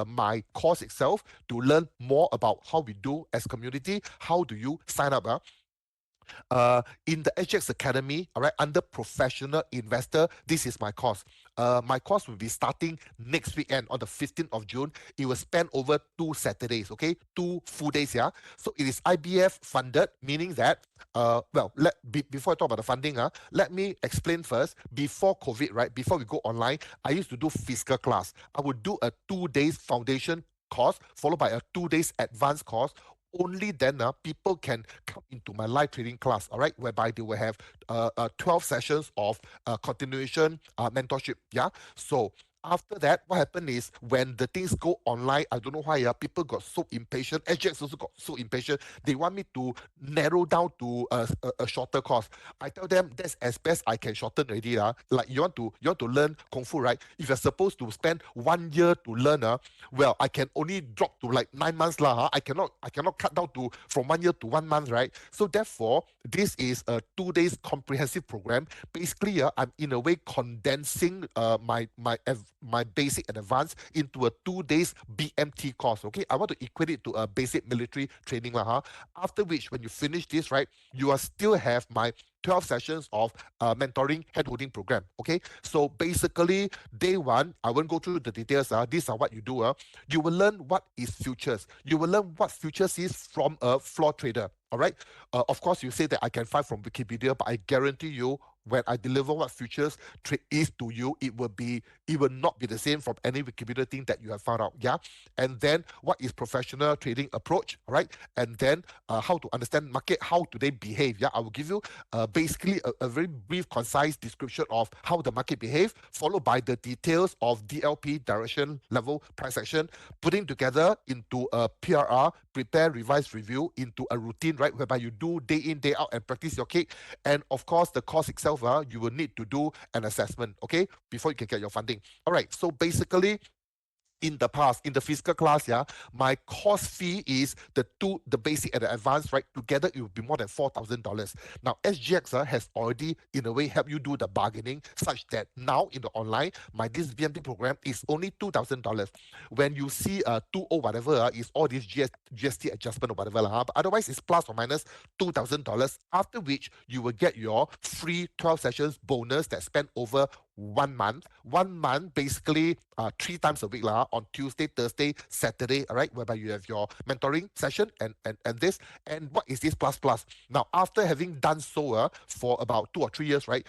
my course itself to learn more about how we do as community. How do you sign up? In the HX Academy, all right, under professional investor, this is my course. My course will be starting next weekend on the 15th of June. It will span over 2 Saturdays, okay, 2 full days, yeah. So it is IBF funded, meaning that, before I talk about the funding, let me explain first. Before COVID, right, before we go online, I used to do physical class. I would do a 2 days foundation course followed by a 2 days advanced course. Only then people can come into my live trading class, all right, whereby they will have 12 sessions of continuation mentorship. Yeah. So after that, what happened is when the things go online, I don't know why people got so impatient. SGX also got so impatient. They want me to narrow down to a shorter course. I tell them that's as best I can shorten already. Like you want to learn Kung Fu, right? If you're supposed to spend 1 year to learn, well, I can only drop to like 9 months lah. I cannot cut down to from 1 year to 1 month, right? So therefore, this is a 2 days comprehensive program. Basically, I'm in a way condensing my basic and advanced into a 2 days BMT course. Okay, I want to equate it to a basic military training lah. After which, when you finish this, right, you are still have my 12 sessions of mentoring handholding program. Okay, so basically day one, I won't go through the details. These are what you do. You will learn what is futures. You will learn what futures is from a floor trader. All right. Of course, you say that I can find from Wikipedia, but I guarantee you, when I deliver what futures trade is to you, it will not be the same from any Wikipedia thing that you have found out. Yeah. And then what is professional trading approach? All right. And then how to understand market, how do they behave? Yeah. I will give you basically a very brief, concise description of how the market behave, followed by the details of DLP, direction, level, price action, putting together into a PRR, prepare, revise, review, into a routine, right, whereby you do day in, day out and practice your cake. And of course, the course itself, you will need to do an assessment, okay, before you can get your funding. All right, so basically, in the past, in the physical class, yeah, my course fee is the basic and the advanced, right? Together, it will be more than $4,000. Now, SGX has already, in a way, helped you do the bargaining such that now in the online, my this BMT program is only $2,000. When you see 20 whatever, is all this GST adjustment or whatever, but otherwise, it's plus or minus $2,000. After which, you will get your free 12 sessions bonus that span over 1 month. 1 month, basically, 3 times a week on Tuesday, Thursday, Saturday. All right, whereby you have your mentoring session and this. And what is this plus plus? Now, after having done so for about 2 or 3 years, right?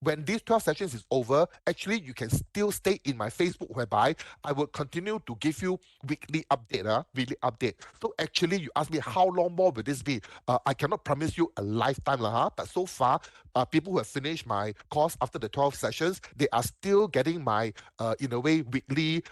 When these 12 sessions is over, actually, you can still stay in my Facebook, whereby I will continue to give you weekly update. Weekly update. So actually, you ask me how long more will this be? I cannot promise you a lifetime, but so far, people who have finished my course after the 12 sessions, they are still getting my, in a way, weekly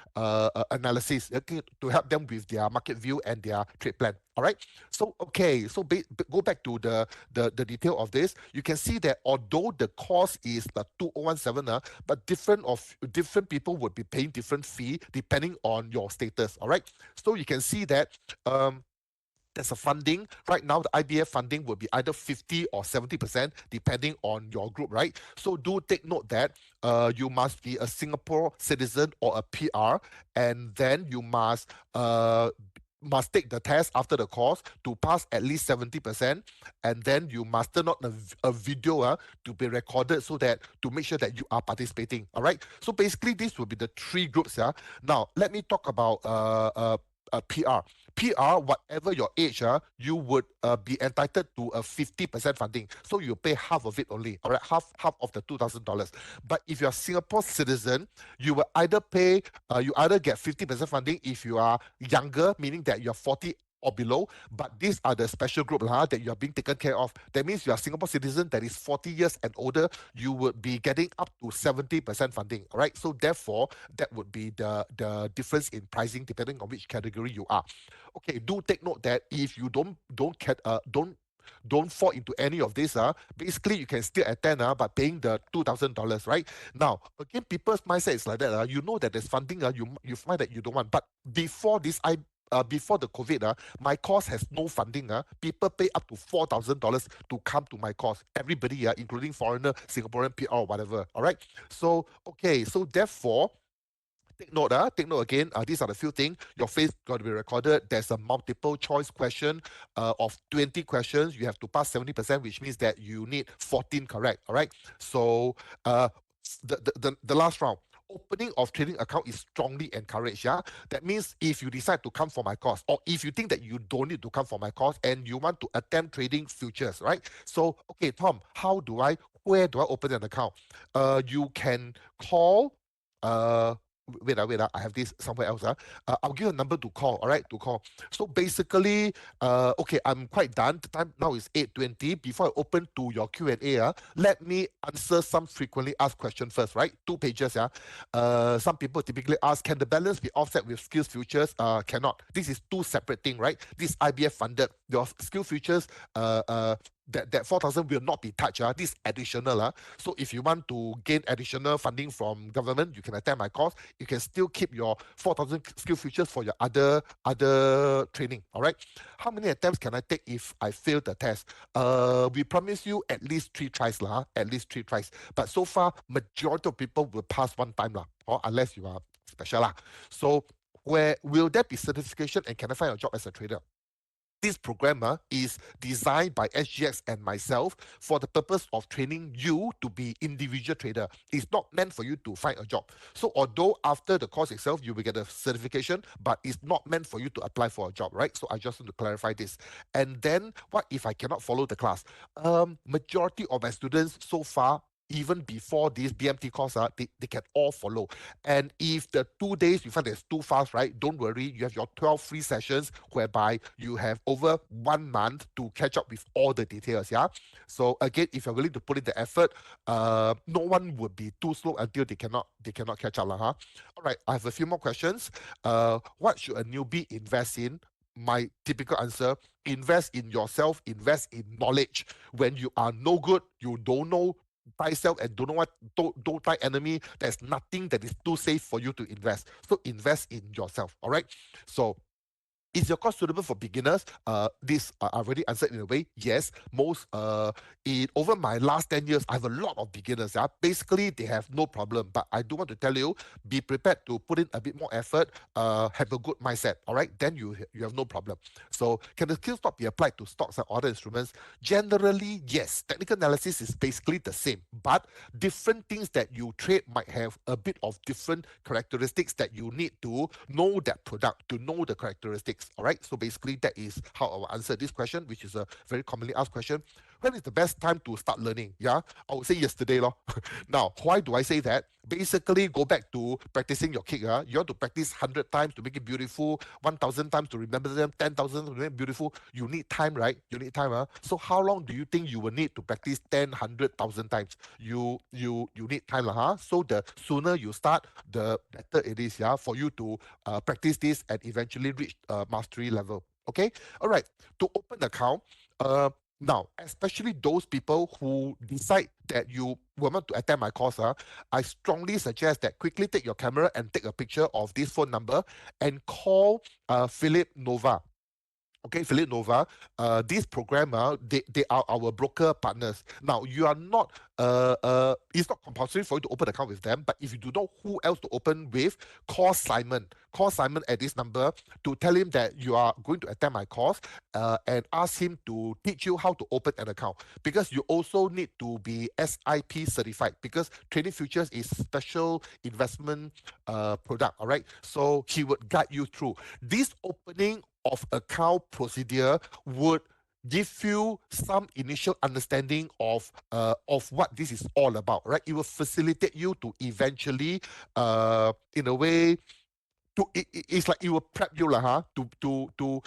analysis, okay, to help them with their market view and their trade plan. All right. So okay. So go back to the detail of this. You can see that although the cost is 2017, but different people would be paying different fee depending on your status. All right. So you can see that there's a funding. Right now, the IBF funding will be either 50 or 70%, depending on your group, right? So do take note that you must be a Singapore citizen or a PR, and then you must must take the test after the course to pass at least 70%, and then you must turn on a video to be recorded so that to make sure that you are participating. All right. So basically, this will be the three groups. Yeah. Now let me talk about PR. PR, whatever your age, you would be entitled to a 50% funding. So you pay half of it only. All right, half of the $2,000. But if you're a Singapore citizen, you will either pay you either get 50% funding if you are younger, meaning that you're 40 or below, but these are the special group that you are being taken care of. That means you are Singapore citizen that is 40 years and older, you would be getting up to 70% funding. All right. So therefore, that would be the difference in pricing depending on which category you are. Okay, do take note that if you don't fall into any of this, basically you can still attend by paying the $2,000, right? Now, again, people's mindset is like that. You know that there's funding, you find that you don't want. But before this, before the COVID, my course has no funding. People pay up to $4,000 to come to my course. Everybody, including foreigner, Singaporean, PR, or whatever. All right. So, okay. So, therefore, take note again. These are the few things. Your face got to be recorded. There's a multiple choice question of 20 questions. You have to pass 70%, which means that you need 14 correct. All right. So uh, the last round. Opening of trading account is strongly encouraged. Yeah, that means if you decide to come for my course, or if you think that you don't need to come for my course and you want to attempt trading futures, right? So, okay, Tom, where do I open an account? You can call. Wait, I have this somewhere else. I'll give you a number to call, all right, to call. So basically, okay, I'm quite done. The time now is 8:20. Before I open to your Q&A, let me answer some frequently asked questions first, right? 2 pages, yeah. Some people typically ask, can the balance be offset with skills futures? Cannot. This is two separate thing, right? This IBF funded. Your skill futures, that 4,000 will not be touched. This additional. So if you want to gain additional funding from government, you can attend my course. You can still keep your 4,000 skill futures for your other training. All right. How many attempts can I take if I fail the test? We promise you at least 3 tries lah. At least 3 tries. But so far, majority of people will pass one time lah. Or unless you are special lah. So where will there be certification and can I find a job as a trader? This programmer is designed by SGX and myself for the purpose of training you to be individual trader. It's not meant for you to find a job. So although after the course itself you will get a certification, but it's not meant for you to apply for a job, right? So I just want to clarify this. And then what if I cannot follow the class? Majority of my students so far, even before this BMT course, they can all follow. And if the 2 days you find it's too fast, right? Don't worry. You have your 12 free sessions whereby you have over 1 month to catch up with all the details. Yeah. So again, if you're willing to put in the effort, no one would be too slow until they cannot catch up. Huh? All right. I have a few more questions. What should a newbie invest in? My typical answer: invest in yourself, invest in knowledge. When you are no good, you don't know thyself and don't know what don't thy enemy, there's nothing that is too safe for you to invest. So invest in yourself. All right. So is your course suitable for beginners? This I already answered in a way. Yes, most in over my last 10 years, I have a lot of beginners. Basically, they have no problem. But I do want to tell you, be prepared to put in a bit more effort. Have a good mindset. All right, then you have no problem. So, can the skills not be applied to stocks and other instruments? Generally, yes. Technical analysis is basically the same, but different things that you trade might have a bit of different characteristics that you need to know that product, to know the characteristics. All right. So basically, that is how I will answer this question, which is a very commonly asked question. When is the best time to start learning? Yeah, I would say yesterday, lor. Now, why do I say that? Basically, go back to practicing your kick. You have to practice 100 times to make it beautiful, 1,000 times to remember them, 10,000 to make it beautiful. You need time, right? You need time. So how long do you think you will need to practice 10, 100,000 times? You need time, So the sooner you start, the better it is, for you to practice this and eventually reach mastery level. Okay, all right. To open account, now, especially those people who decide that you want to attend my course, I strongly suggest that quickly take your camera and take a picture of this phone number and call Philip Nova. Okay, Philip Nova, this program, they are our broker partners. Now, you are not, it's not compulsory for you to open an account with them, but if you do know who else to open with, call Simon. Call Simon at this number to tell him that you are going to attend my course, and ask him to teach you how to open an account. Because you also need to be SIP certified, because trading futures is special investment product, all right? So he would guide you through. This opening of account procedure would give you some initial understanding of what this is all about, right? It will facilitate you to eventually, in a way, it's like it will prep you lah, huh? To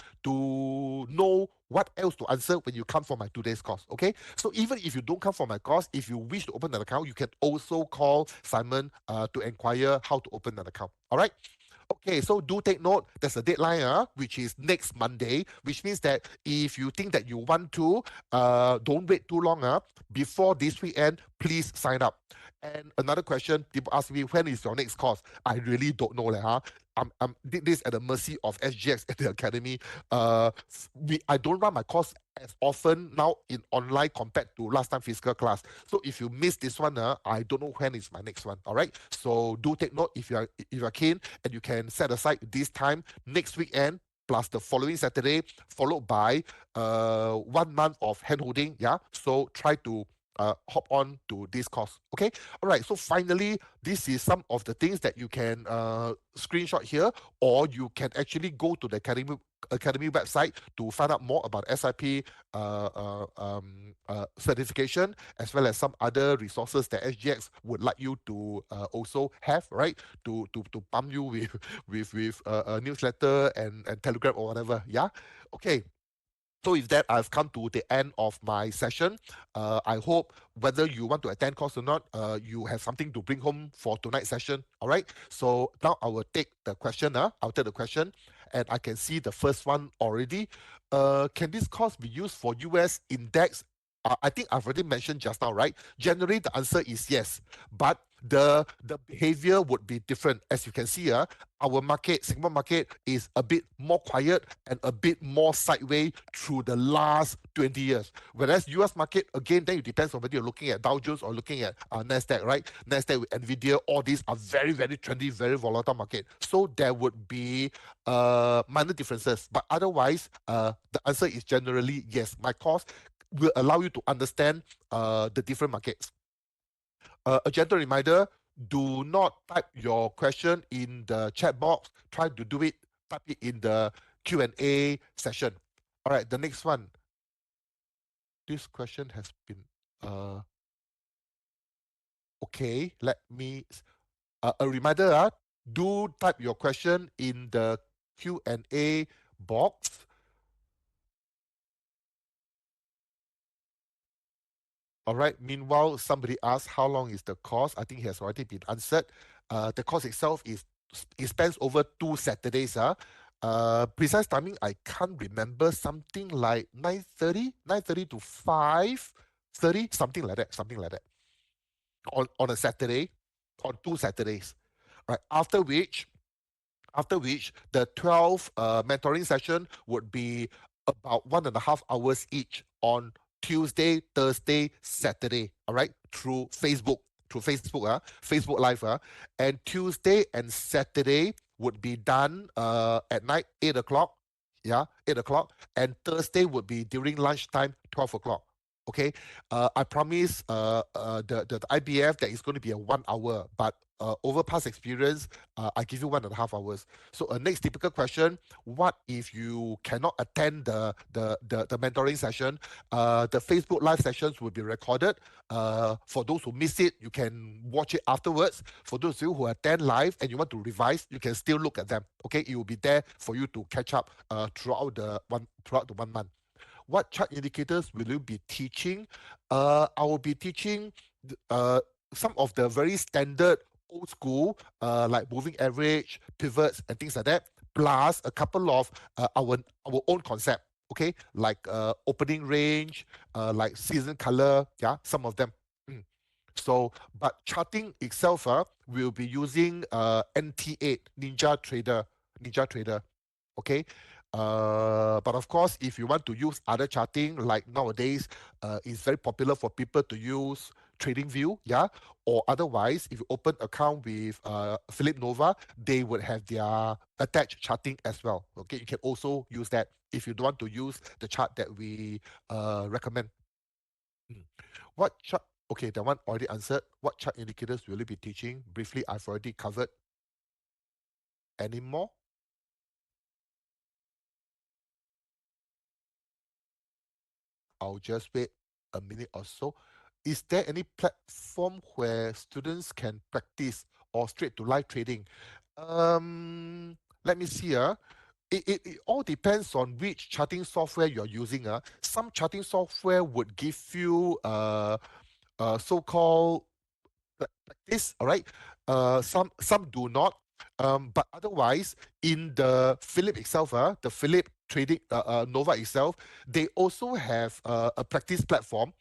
know what else to answer when you come for my today's course. Okay, so even if you don't come for my course, if you wish to open an account, you can also call Simon to inquire how to open an account. All right. Okay, so do take note. There's a deadline, which is next Monday, which means that if you think that you want to, don't wait too long. Before this weekend, please sign up. And another question, people ask me, when is your next course? I really don't know. I'm this at the mercy of SGX at the academy. I don't run my course as often now in online compared to last time physical class. So if you miss this one, I don't know when is my next one. All right. So do take note if you are keen, and you can set aside this time next weekend plus the following Saturday, followed by 1 month of handholding. Yeah. So try to hop on to this course. Okay. All right. So finally, this is some of the things that you can screenshot here, or you can actually go to the academy website to find out more about SIP certification, as well as some other resources that SGX would like you to also have, right? To pump you with with a newsletter and telegram or whatever. Yeah. Okay. So with that, I've come to the end of my session. I hope whether you want to attend course or not, you have something to bring home for tonight's session. All right. So now I will take the question. I'll take the question, and I can see the first one already. Can this course be used for US index? I think I've already mentioned just now, right? Generally, the answer is yes, but the behavior would be different. As you can see, our market, Singapore market, is a bit more quiet and a bit more sideways through the last 20 years. Whereas US market, again, then it depends on whether you're looking at Dow Jones or looking at NASDAQ, right? NASDAQ with NVIDIA, all these are very, very trendy, very volatile market. So there would be minor differences. But otherwise, the answer is generally yes. My course will allow you to understand the different markets. A gentle reminder, do not type your question in the chat box. Try to type it in the Q&A session. All right, the next one. This question has been okay. Let me a reminder, do type your question in the Q&A box. All right. Meanwhile, somebody asked how long is the course. I think it has already been answered. The course itself it spans over 2 Saturdays. Precise timing I can't remember. Something like 9:30 to 5:30, something like that. Something like that. On a Saturday, on 2 Saturdays. Right. After which the 12 mentoring session would be about 1.5 hours each on Tuesday, Thursday, Saturday. All right, through Facebook, Facebook Live, and Tuesday and Saturday would be done at night, 8 o'clock. Yeah, 8 o'clock, and Thursday would be during lunchtime, 12 o'clock. Okay, I promise the IBF that is going to be a 1 hour, but over past experience, I give you 1.5 hours. So a next typical question: what if you cannot attend the mentoring session? The Facebook live sessions will be recorded. For those who miss it, you can watch it afterwards. For those of you who attend live and you want to revise, you can still look at them. Okay, it will be there for you to catch up throughout the 1 month. What chart indicators will you be teaching? I will be teaching some of the very standard old school, like moving average, pivots, and things like that, plus a couple of our own concept. Okay, like opening range, like season color. Yeah, some of them. Mm. So, but charting itself, will be using NT8 Ninja Trader. Okay, But of course, if you want to use other charting, like nowadays, it's very popular for people to use TradingView, yeah. Or otherwise, if you open account with Philip Nova, they would have their attached charting as well. Okay, you can also use that if you don't want to use the chart that we recommend. Mm. What chart? Okay, that one already answered. What chart indicators will you be teaching? Briefly, I've already covered. Any more? I'll just wait a minute or so. Is there any platform where students can practice or straight to live trading? Let me see. It all depends on which charting software you're using. Some charting software would give you so-called practice, all right. Some do not, but otherwise in the Philip itself, the Philip trading Nova itself, they also have a practice platform.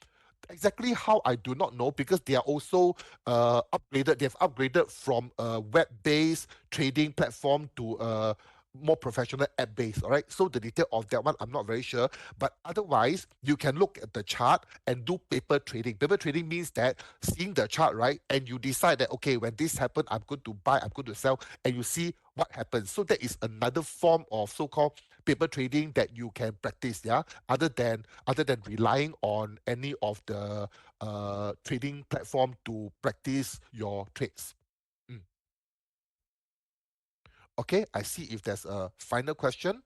Exactly how I do not know, because they are also upgraded. They've upgraded from a web-based trading platform to a more professional app-based. All right. So the detail of that one, I'm not very sure. But otherwise, you can look at the chart and do paper trading. Paper trading means that seeing the chart, right, and you decide that okay, when this happens, I'm going to buy, I'm going to sell, and you see what happens. So that is another form of so-called paper trading that you can practice. Yeah, other than relying on any of the trading platform to practice your trades. Mm. Okay, I see if there's a final question.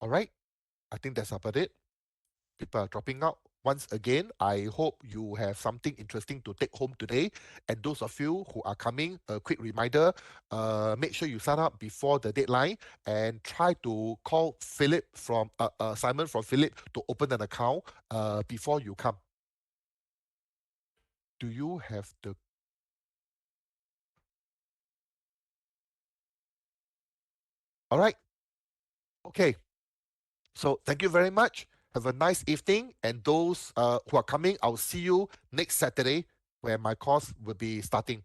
All right, I think that's about it. People are dropping out. Once again, I hope you have something interesting to take home today. And those of you who are coming, a quick reminder, make sure you sign up before the deadline and try to call Simon from Philip to open an account before you come. Do you have the... All right. Okay. So thank you very much. Have a nice evening. And those who are coming, I'll see you next Saturday where my course will be starting.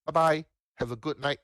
Bye bye. Have a good night.